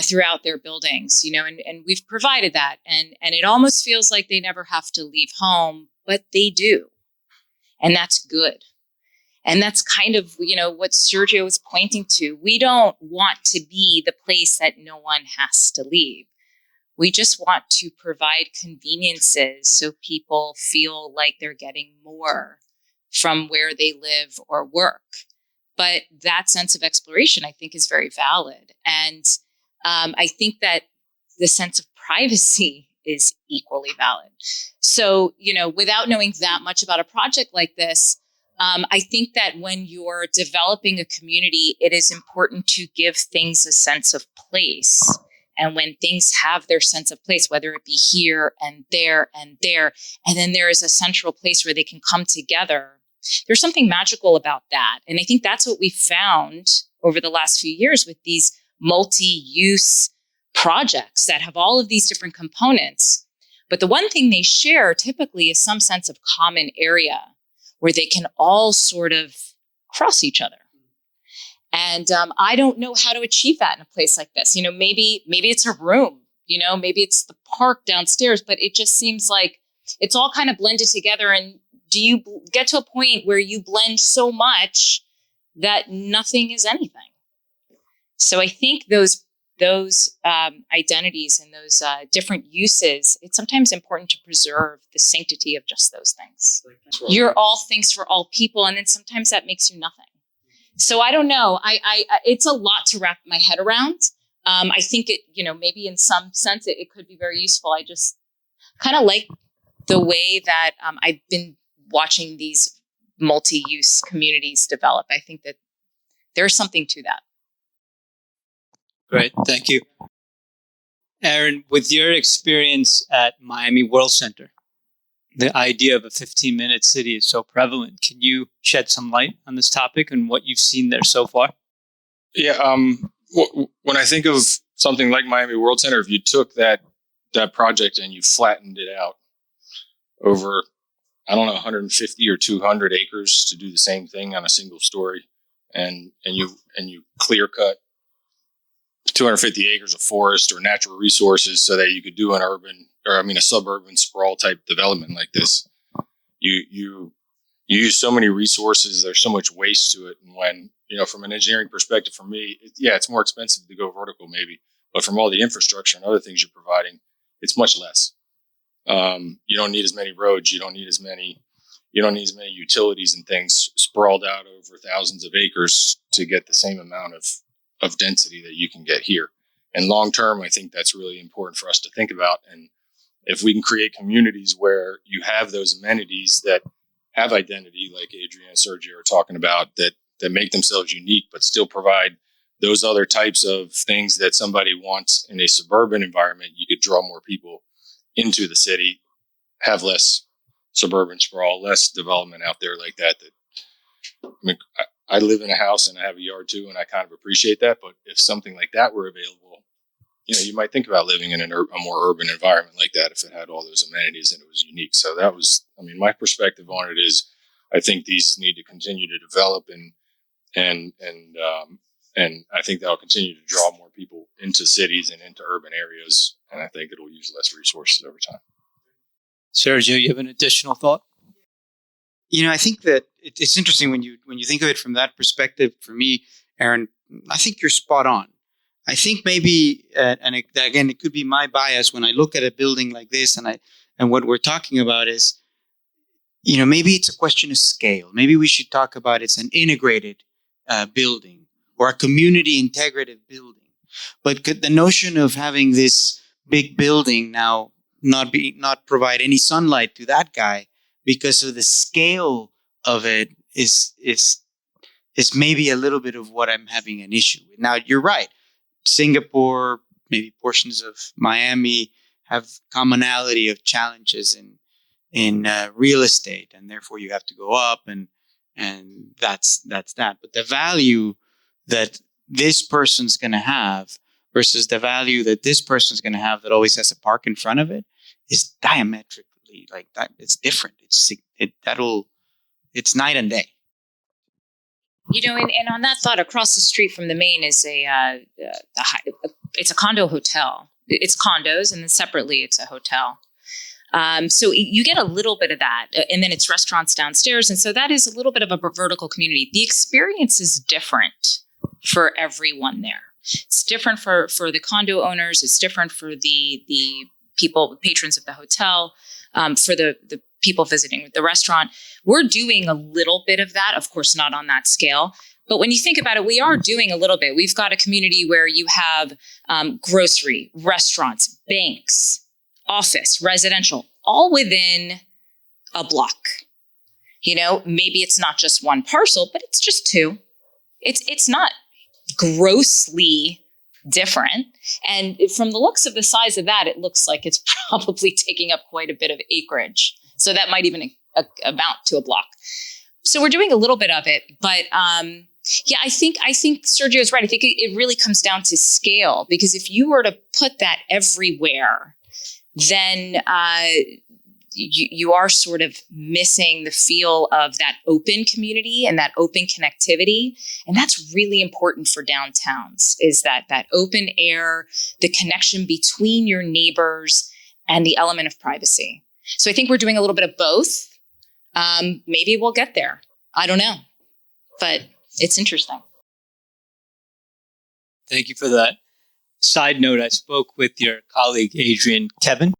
throughout their buildings, and we've provided that. And it almost feels like they never have to leave home, but they do. And that's good. And that's kind of, what Sergio was pointing to. We don't want to be the place that no one has to leave. We just want to provide conveniences so people feel like they're getting more from where they live or work. But that sense of exploration, I think, is very valid. And I think that the sense of privacy is equally valid. So, without knowing that much about a project like this, I think that when you're developing a community, it is important to give things a sense of place. And when things have their sense of place, whether it be here and there, and then there is a central place where they can come together, there's something magical about that. And I think that's what we found over the last few years with these multi-use projects that have all of these different components. But the one thing they share typically is some sense of common area where they can all sort of cross each other. And I don't know how to achieve that in a place like this. Maybe it's a room, maybe it's the park downstairs, but it just seems like it's all kind of blended together. And do you get to a point where you blend so much that nothing is anything? So I think those identities and those different uses, it's sometimes important to preserve the sanctity of just those things. You're all things for all people, and then sometimes that makes you nothing. So I don't know. I it's a lot to wrap my head around. I think it, maybe in some sense it could be very useful. I just kind of like the way that I've been watching these multi-use communities develop. I think that there's something to that. Great, thank you. Aaron, with your experience at Miami World Center, the idea of a 15-minute city is so prevalent. Can you shed some light on this topic and what you've seen there so far? Yeah, when I think of something like Miami World Center, if you took that project and you flattened it out over, 150 or 200 acres to do the same thing on a single story, and you clear cut 250 acres of forest or natural resources so that you could do a suburban sprawl type development like this. You use so many resources. There's so much waste to it. And when, from an engineering perspective, for me, it's more expensive to go vertical maybe, but from all the infrastructure and other things you're providing, it's much less. You don't need as many roads. You don't need as many utilities and things sprawled out over thousands of acres to get the same amount of density that you can get here. And long term, I think that's really important for us to think about. And if we can create communities where you have those amenities that have identity, like Adrian and Sergio are talking about, that make themselves unique, but still provide those other types of things that somebody wants in a suburban environment, you could draw more people into the city, have less suburban sprawl, less development out there like that. I live in a house and I have a yard too, and I kind of appreciate that. But if something like that were available, you might think about living in a more urban environment like that if it had all those amenities and it was unique. So that was, my perspective on it is, I think these need to continue to develop, and I think that'll continue to draw more people into cities and into urban areas, and I think it'll use less resources over time. Sergio, you have an additional thought? I think that it's interesting when you think of it from that perspective. For me, Aaron, I think you're spot on. I think maybe, again, it could be my bias when I look at a building like this, and what we're talking about is, maybe it's a question of scale. Maybe we should talk about it's an integrated building or a community integrative building. But the notion of having this big building now not provide any sunlight to that guy because of the scale of it is maybe a little bit of what I'm having an issue with. Now, you're right. Singapore, maybe portions of Miami have commonality of challenges in real estate, and therefore you have to go up, and that's that. But the value that this person's going to have versus the value that this person's going to have that always has a park in front of it is diametrically like that. It's different. It's night and day. And on that thought, across the street from the main is it's a condo hotel. It's condos, and then separately it's a hotel. So you get a little bit of that, and then it's restaurants downstairs, and so that is a little bit of a vertical community. The experience is different for everyone there. It's different for the condo owners. It's different for the patrons of the hotel, for the people visiting the restaurant. We're doing a little bit of that, of course, not on that scale. But when you think about it, we are doing a little bit. We've got a community where you have grocery, restaurants, banks, office, residential, all within a block. Maybe it's not just one parcel, but it's just two. It's not grossly different. And from the looks of the size of that, it looks like it's probably taking up quite a bit of acreage. So that might even amount to a block. So we're doing a little bit of it, but I think Sergio is right. I think it really comes down to scale, because if you were to put that everywhere, then you are sort of missing the feel of that open community and that open connectivity. And that's really important for downtowns, is that open air, the connection between your neighbors, and the element of privacy. So I think we're doing a little bit of both. Maybe we'll get there. I don't know, but it's interesting. Thank you for that. Side note, I spoke with your colleague, Adrian Kevin.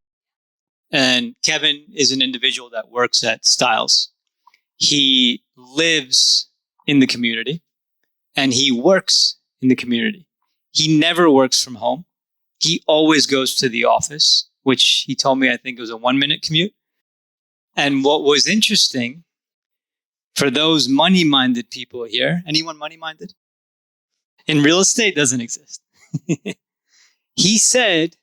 And Kevin is an individual that works at Styles. He lives in the community and he works in the community. He never works from home. He always goes to the office, which he told me, I think it was a 1-minute commute. And what was interesting, for those money-minded people here, anyone money-minded? In real estate, doesn't exist. He said,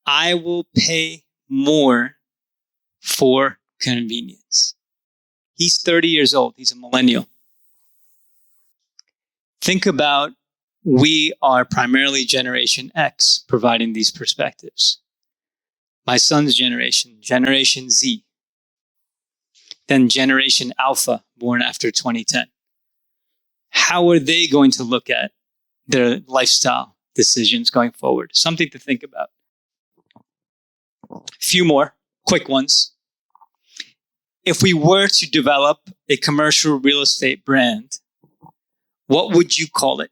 I will pay more for convenience. He's 30 years old. He's a millennial. Think about, we are primarily Generation X providing these perspectives. My son's generation, Generation Z. Then Generation Alpha, born after 2010. How are they going to look at their lifestyle decisions going forward? Something to think about. A few more quick ones. If we were to develop a commercial real estate brand, what would you call it?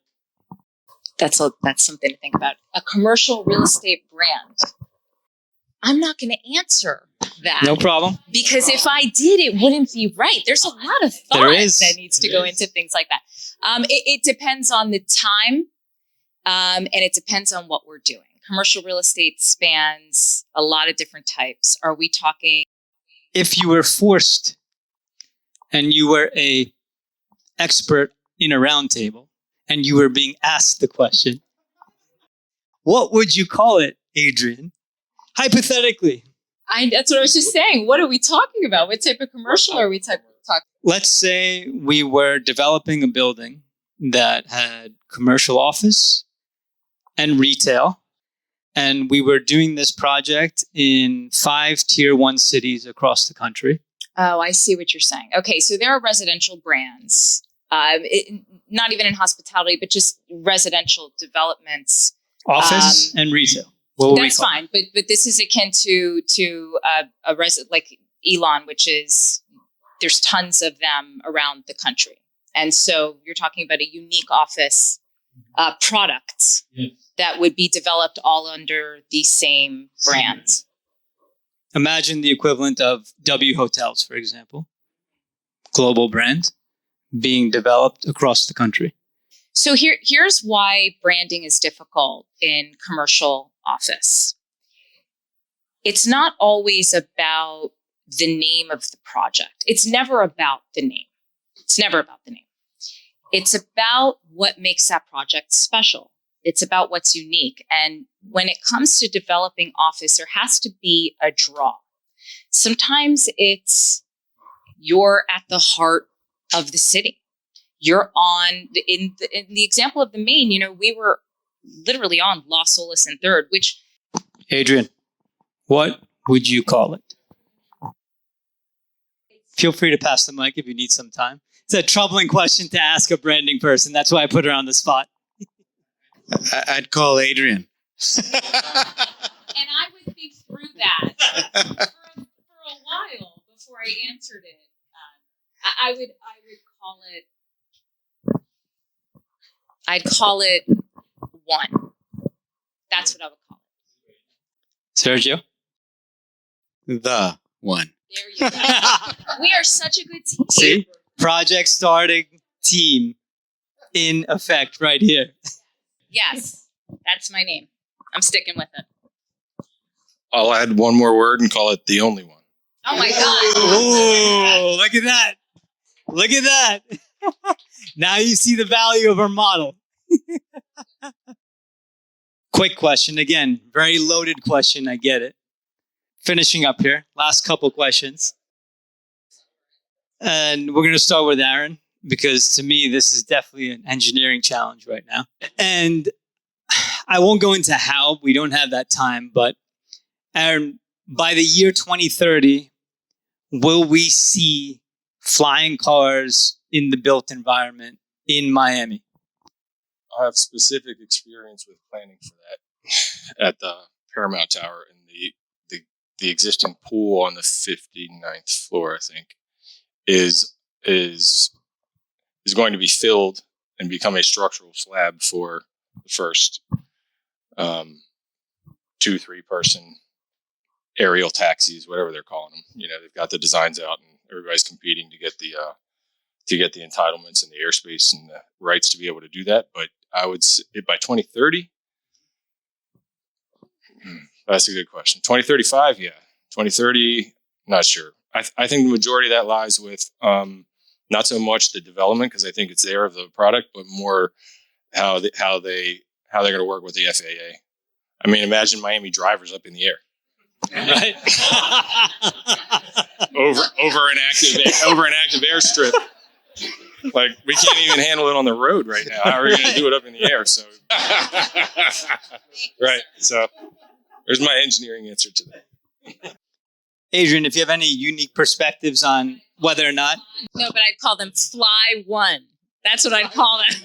That's something to think about. A commercial real estate brand. I'm not going to answer that. No problem. Because if I did, it wouldn't be right. There's a lot of thought that needs to go into things like that. It depends on the time, and it depends on what we're doing. Commercial real estate spans a lot of different types. Are we talking? If you were forced and you were an expert in a roundtable and you were being asked the question, what would you call it, Adrian? Hypothetically. That's what I was just saying. What are we talking about? What type of commercial are we talking? Let's say we were developing a building that had commercial office and retail, and we were doing this project in 5 tier 1 cities across the country. Oh, I see what you're saying. Okay, so there are residential brands, not even in hospitality, but just residential developments. Office and retail. That's fine, but this is akin to a like Elon, which is, there's tons of them around the country. And so you're talking about a unique office product that would be developed all under the same brand. Imagine the equivalent of W Hotels, for example. Global brand being developed across the country. So here's why branding is difficult in commercial office. It's not always about the name of the project. It's never about the name. It's never about the name. It's about what makes that project special. It's about what's unique. And when it comes to developing office, there has to be a draw. Sometimes it's you're at the heart of the city. You're on, in the example of the Main, we were literally on Las Olas and 3rd, which... Adrian, what would you call it? Feel free to pass the mic if you need some time. It's a troubling question to ask a branding person. That's why I put her on the spot. I'd call Adrian. And I would think through that for a while before I answered it. I would call it. I'd call it 1. That's what I would call it. Sergio? The one. There you go. We are such a good team. See? Project starting team in effect right here. Yes, that's my name. I'm sticking with it. I'll add one more word and call it the only one. Oh my God. Oh, look at that. Look at that. Now you see the value of our model. Quick question. Again, very loaded question. I get it. Finishing up here. Last couple questions. And we're going to start with Aaron, because to me, this is definitely an engineering challenge right now. And I won't go into how. We don't have that time. But Aaron, by the year 2030, will we see flying cars in the built environment in Miami? I have specific experience with planning for that at the Paramount Tower, and the existing pool on the 59th floor, I think, is going to be filled and become a structural slab for the first 2-3 person aerial taxis, whatever they're calling them. They've got the designs out, and everybody's competing to get the entitlements and the airspace and the rights to be able to do that. But I would say by 2030, that's a good question. 2035, yeah. 2030, not sure. I think the majority of that lies with not so much the development, because I think it's there of the product, but more how they're going to work with the FAA. I mean, imagine Miami drivers up in the air, Right? over an active airstrip. Like, we can't even handle it on the road right now. How are we going to do it up in the air? So, right. So, there's my engineering answer to that. Adrian, if you have any unique perspectives on whether or not. No, but I'd call them Fly One. That's what I'd call them.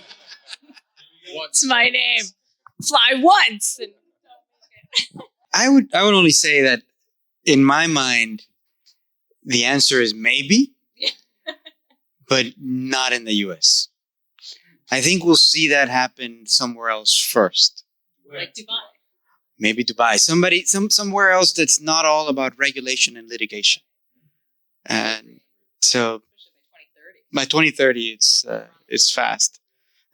It's my name. Fly once. I would only say that in my mind, the answer is maybe, but not in the US. I think we'll see that happen somewhere else first. Like Dubai. Maybe Dubai. Somewhere else that's not all about regulation and litigation. And so by 2030, it's fast.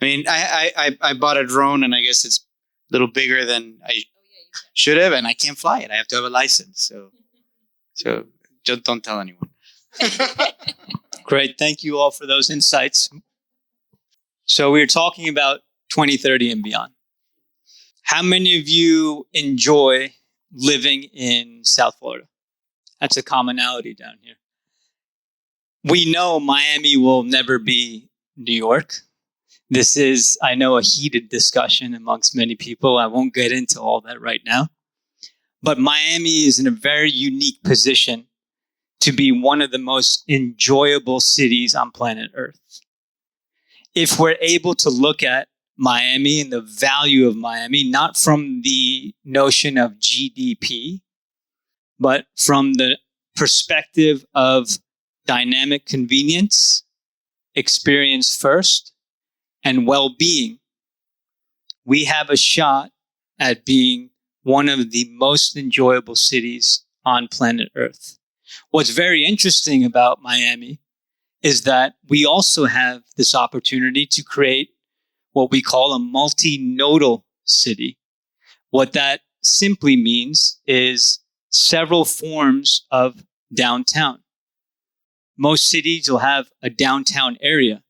I mean, I bought a drone, and I guess it's a little bigger than I should have, and I can't fly it. I have to have a license. So just don't tell anyone. Great. Thank you all for those insights. So we were talking about 2030 and beyond. How many of you enjoy living in South Florida? That's a commonality down here. We know Miami will never be New York. This is, I know, a heated discussion amongst many people. I won't get into all that right now. But Miami is in a very unique position to be one of the most enjoyable cities on planet Earth. If we're able to look at Miami and the value of Miami, not from the notion of GDP, but from the perspective of dynamic convenience, experience first, and well-being, we have a shot at being one of the most enjoyable cities on planet Earth. What's very interesting about Miami is that we also have this opportunity to create what we call a multinodal city. What that simply means is several forms of downtown. Most cities will have a downtown area,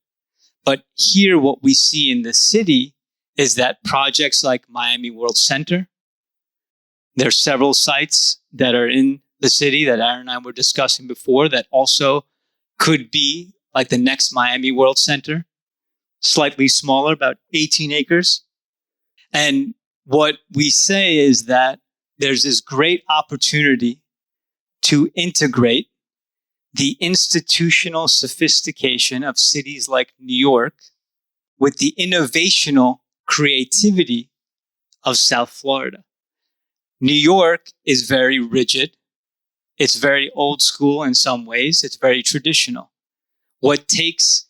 but here what we see in the city is that projects like Miami World Center, there are several sites that are in the city that Aaron and I were discussing before that also could be like the next Miami World Center, slightly smaller, about 18 acres. And what we say is that there's this great opportunity to integrate the institutional sophistication of cities like New York with the innovational creativity of South Florida. New York is very rigid. It's very old school in some ways. It's very traditional. It takes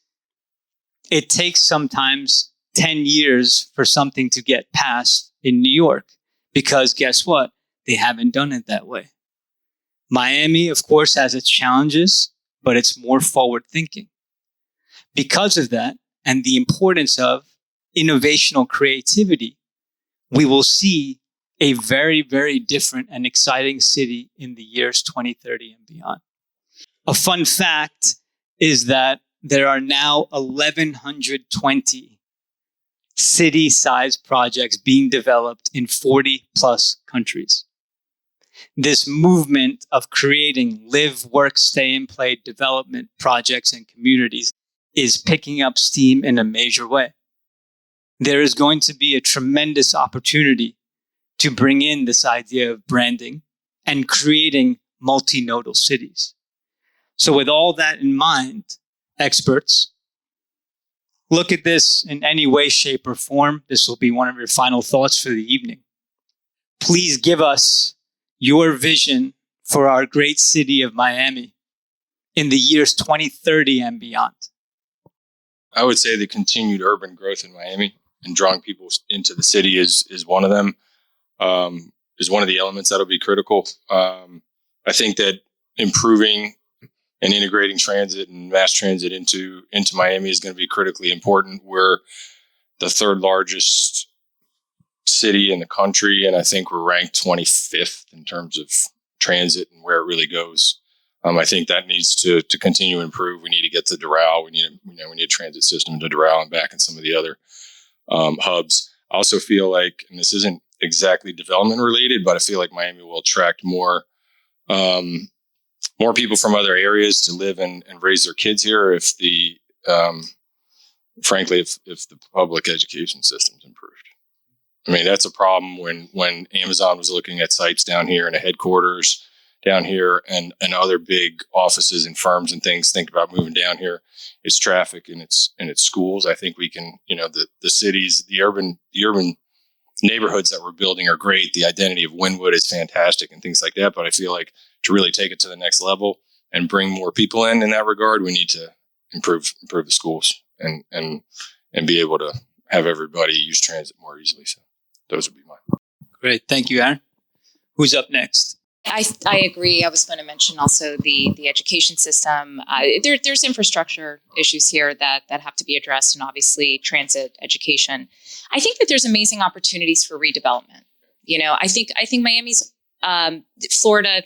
sometimes 10 years for something to get passed in New York because guess what? They haven't done it that way. Miami, of course, has its challenges, but it's more forward thinking. Because of that and the importance of innovational creativity, we will see a very, very different and exciting city in the years 2030 and beyond. A fun fact is that there are now 1,120 city-sized projects being developed in 40 plus countries. This movement of creating live, work, stay, and play development projects and communities is picking up steam in a major way. There is going to be a tremendous opportunity to bring in this idea of branding and creating multinodal cities. So with all that in mind, experts, look at this in any way, shape, or form. This will be one of your final thoughts for the evening. Please give us your vision for our great city of Miami in the years 2030 and beyond. I would say the continued urban growth in Miami and drawing people into the city is one of them, is one of the elements that'll be critical. I think that improving and integrating transit and mass transit into Miami is going to be critically important. We're the third largest city in the country, and I think we're ranked 25th in terms of transit and where it really goes. I think that needs to continue to improve. We need to get to Doral. We need a transit system to Doral and back in some of the other hubs. I also feel like, and this isn't exactly development related, but I feel like Miami will attract more people from other areas to live and raise their kids here if the public education system's improved. I mean, that's a problem when Amazon was looking at sites down here and a headquarters down here and other big offices and firms and things think about moving down here. It's traffic and it's schools. I think we can, the cities, the urban neighborhoods that we're building are great. The identity of Wynwood is fantastic and things like that. But I feel like to really take it to the next level and bring more people in that regard, we need to improve the schools and be able to have everybody use transit more easily. So those would be mine. Great. Thank you, Aaron. Who's up next? I agree. I was going to mention also the education system. There's infrastructure issues here that have to be addressed, and obviously transit education. I think that there's amazing opportunities for redevelopment. I think Miami's Florida,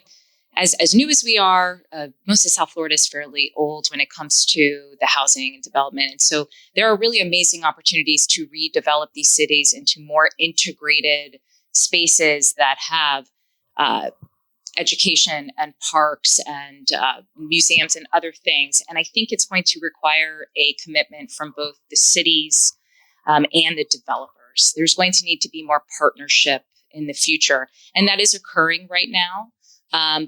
as new as we are, most of South Florida is fairly old when it comes to the housing and development, and so there are really amazing opportunities to redevelop these cities into more integrated spaces that have education and parks and museums and other things. And I think it's going to require a commitment from both the cities and the developers. There's going to need to be more partnership in the future. And that is occurring right now,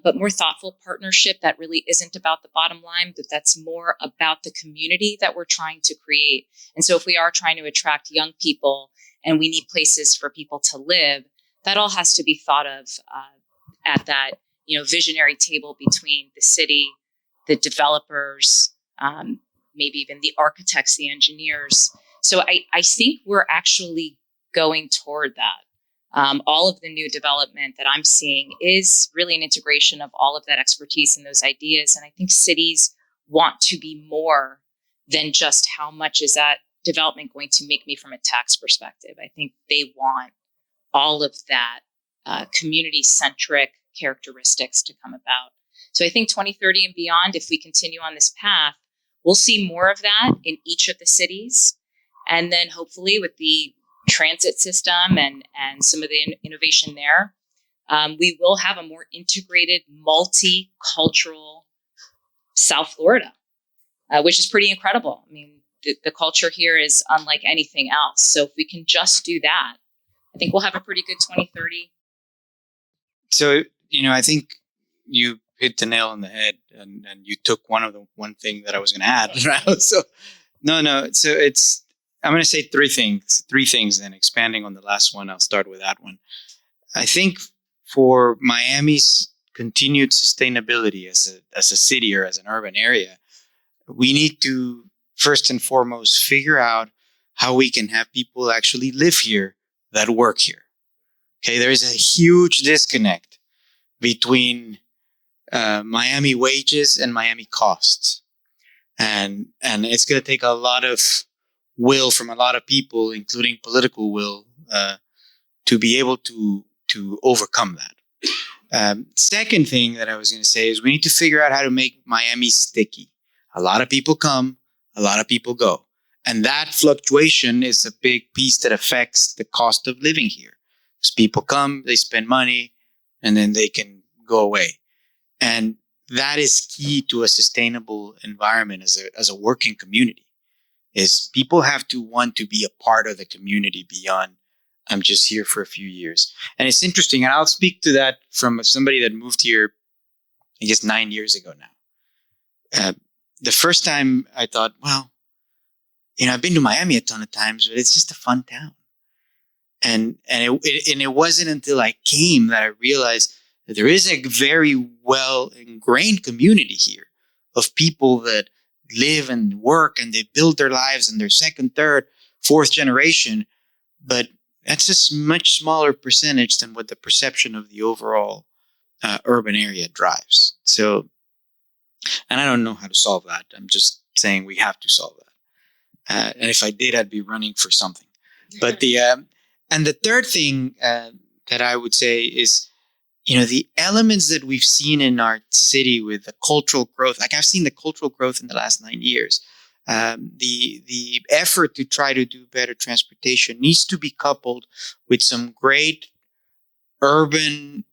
but more thoughtful partnership that really isn't about the bottom line, but that's more about the community that we're trying to create. And so if we are trying to attract young people and we need places for people to live, that all has to be thought of at that visionary table between the city, the developers, maybe even the architects, the engineers. So I think we're actually going toward that. All of the new development that I'm seeing is really an integration of all of that expertise and those ideas. And I think cities want to be more than just how much is that development going to make me from a tax perspective. I think they want all of that community-centric characteristics to come about. So I think 2030 and beyond, if we continue on this path, we'll see more of that in each of the cities. And then hopefully with the transit system and some of the innovation there, we will have a more integrated, multicultural South Florida, which is pretty incredible. I mean, the culture here is unlike anything else. So if we can just do that, I think we'll have a pretty good 2030. So, I think you hit the nail on the head, and you took one thing that I was going to add. Right? So, no. So I'm going to say three things, then expanding on the last one. I'll start with that one. I think for Miami's continued sustainability as a city or as an urban area, we need to first and foremost figure out how we can have people actually live here that work here. Okay, there is a huge disconnect between Miami wages and Miami costs, and it's going to take a lot of will from a lot of people, including political will, to be able to overcome that. Second thing that I was going to say is we need to figure out how to make Miami sticky. A lot of people come, a lot of people go, and that fluctuation is a big piece that affects the cost of living here. Because people come, they spend money, and then they can go away. And that is key to a sustainable environment as a working community, is people have to want to be a part of the community beyond I'm just here for a few years. And it's interesting, and I'll speak to that from somebody that moved here, I guess 9 years ago now. The first time I thought, well, I've been to Miami a ton of times, but it's just a fun town. And it wasn't until I came that I realized that there is a very well ingrained community here of people that live and work and they build their lives and they're second, third, fourth generation. But that's a much smaller percentage than what the perception of the overall urban area drives. So, and I don't know how to solve that. I'm just saying we have to solve that. And if I did, I'd be running for something. But the third thing that I would say is, the elements that we've seen in our city with the cultural growth, like I've seen the cultural growth in the last 9 years. The effort to try to do better transportation needs to be coupled with some great urban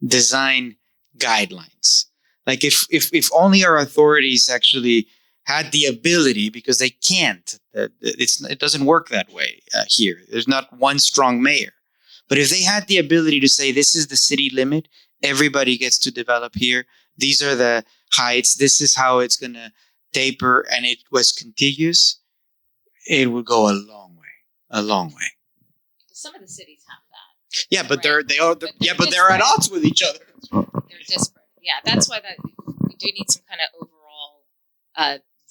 design guidelines. Like if only our authorities actually had the ability, because they can't. It doesn't work that way here. There's not one strong mayor. But if they had the ability to say, this is the city limit, everybody gets to develop here. These are the heights. This is how it's going to taper, and it was contiguous, it would go a long way. Some of the cities have that. Yeah, but they're at odds with each other. They're disparate. Yeah, that's why we do need some kind of overall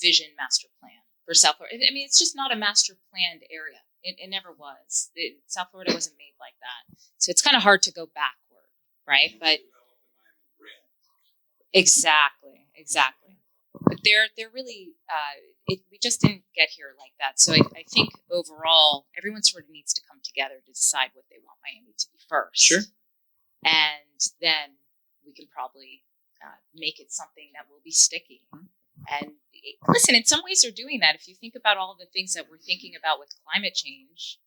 vision master plan for South Florida. I mean, it's just not a master planned area. It never was. South Florida wasn't made like that. So it's kind of hard to go backward, right? But exactly. But they're really, we just didn't get here like that. So I think overall, everyone sort of needs to come together to decide what they want Miami to be first. Sure. And then we can probably make it something that will be sticky. And listen, in some ways they're doing that. If you think about all the things that we're thinking about with climate change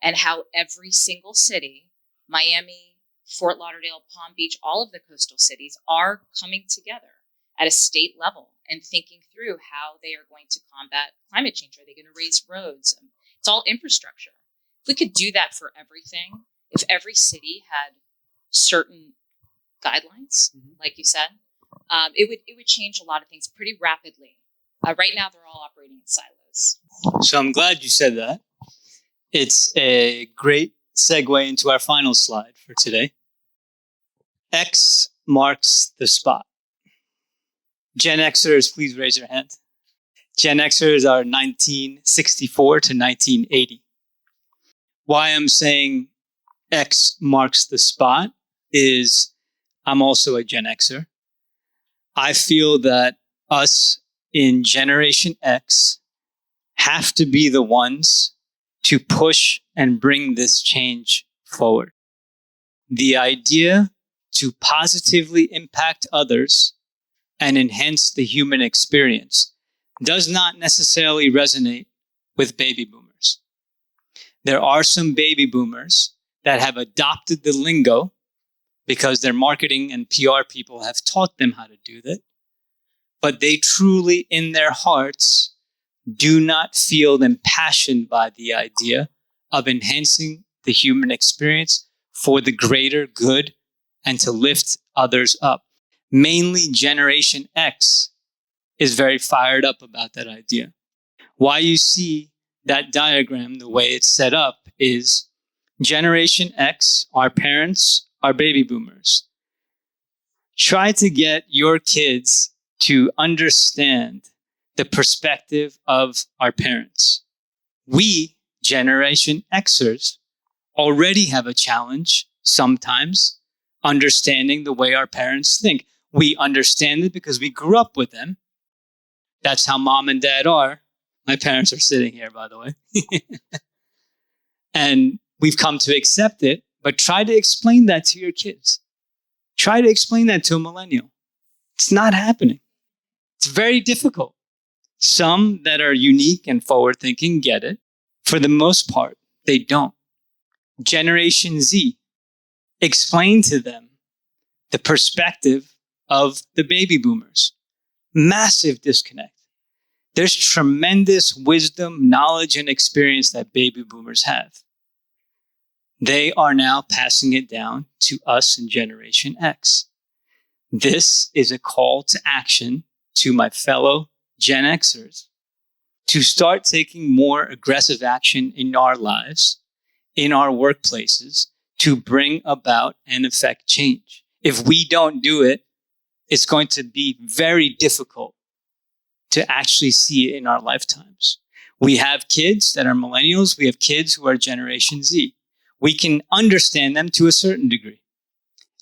and how every single city, Miami, Fort Lauderdale, Palm Beach, all of the coastal cities are coming together at a state level and thinking through how they are going to combat climate change. Are they going to raise roads? It's all infrastructure. If we could do that for everything, if every city had certain guidelines, like you said, it would change a lot of things pretty rapidly. Right now, they're all operating in silos. So I'm glad you said that. It's a great segue into our final slide for today. X marks the spot. Gen Xers, please raise your hand. Gen Xers are 1964 to 1980. Why I'm saying X marks the spot is I'm also a Gen Xer. I feel that us in Generation X have to be the ones to push and bring this change forward. The idea to positively impact others and enhance the human experience does not necessarily resonate with baby boomers. There are some baby boomers that have adopted the lingo because their marketing and PR people have taught them how to do that, but they truly, in their hearts, do not feel impassioned by the idea of enhancing the human experience for the greater good and to lift others up. Mainly Generation X is very fired up about that idea. Why you see that diagram, the way it's set up, is Generation X, our parents, our baby boomers. Try to get your kids to understand the perspective of our parents. We, Generation Xers, already have a challenge sometimes understanding the way our parents think. We understand it because we grew up with them. That's how mom and dad are. My parents are sitting here, by the way. And we've come to accept it, but try to explain that to your kids. Try to explain that to a millennial. It's not happening. It's very difficult. Some that are unique and forward-thinking get it. For the most part, they don't. Generation Z, explain to them the perspective of the baby boomers. Massive disconnect. There's tremendous wisdom, knowledge, and experience that baby boomers have. They are now passing it down to us in Generation X. This is a call to action to my fellow Gen Xers to start taking more aggressive action in our lives, in our workplaces, to bring about and affect change. If we don't do it, it's going to be very difficult to actually see it in our lifetimes. We have kids that are millennials. We have kids who are Generation Z. We can understand them to a certain degree.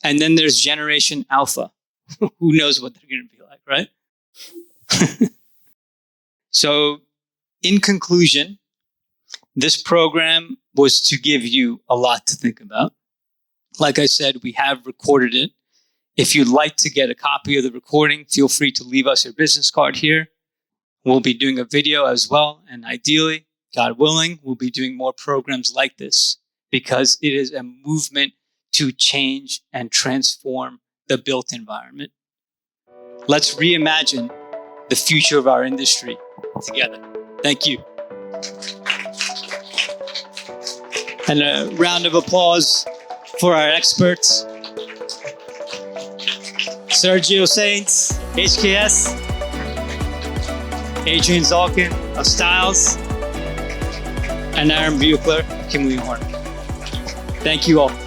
And then there's Generation Alpha. Who knows what they're going to be like, right? So, in conclusion, this program was to give you a lot to think about. Like I said, we have recorded it. If you'd like to get a copy of the recording, feel free to leave us your business card here. We'll be doing a video as well. And ideally, God willing, we'll be doing more programs like this because it is a movement to change and transform the built environment. Let's reimagine the future of our industry together. Thank you. And a round of applause for our experts. Sergio Saints, HKS, Adrian Zalkin of Styles, and Aaron Buechler, Kimberly Horn. Thank you all.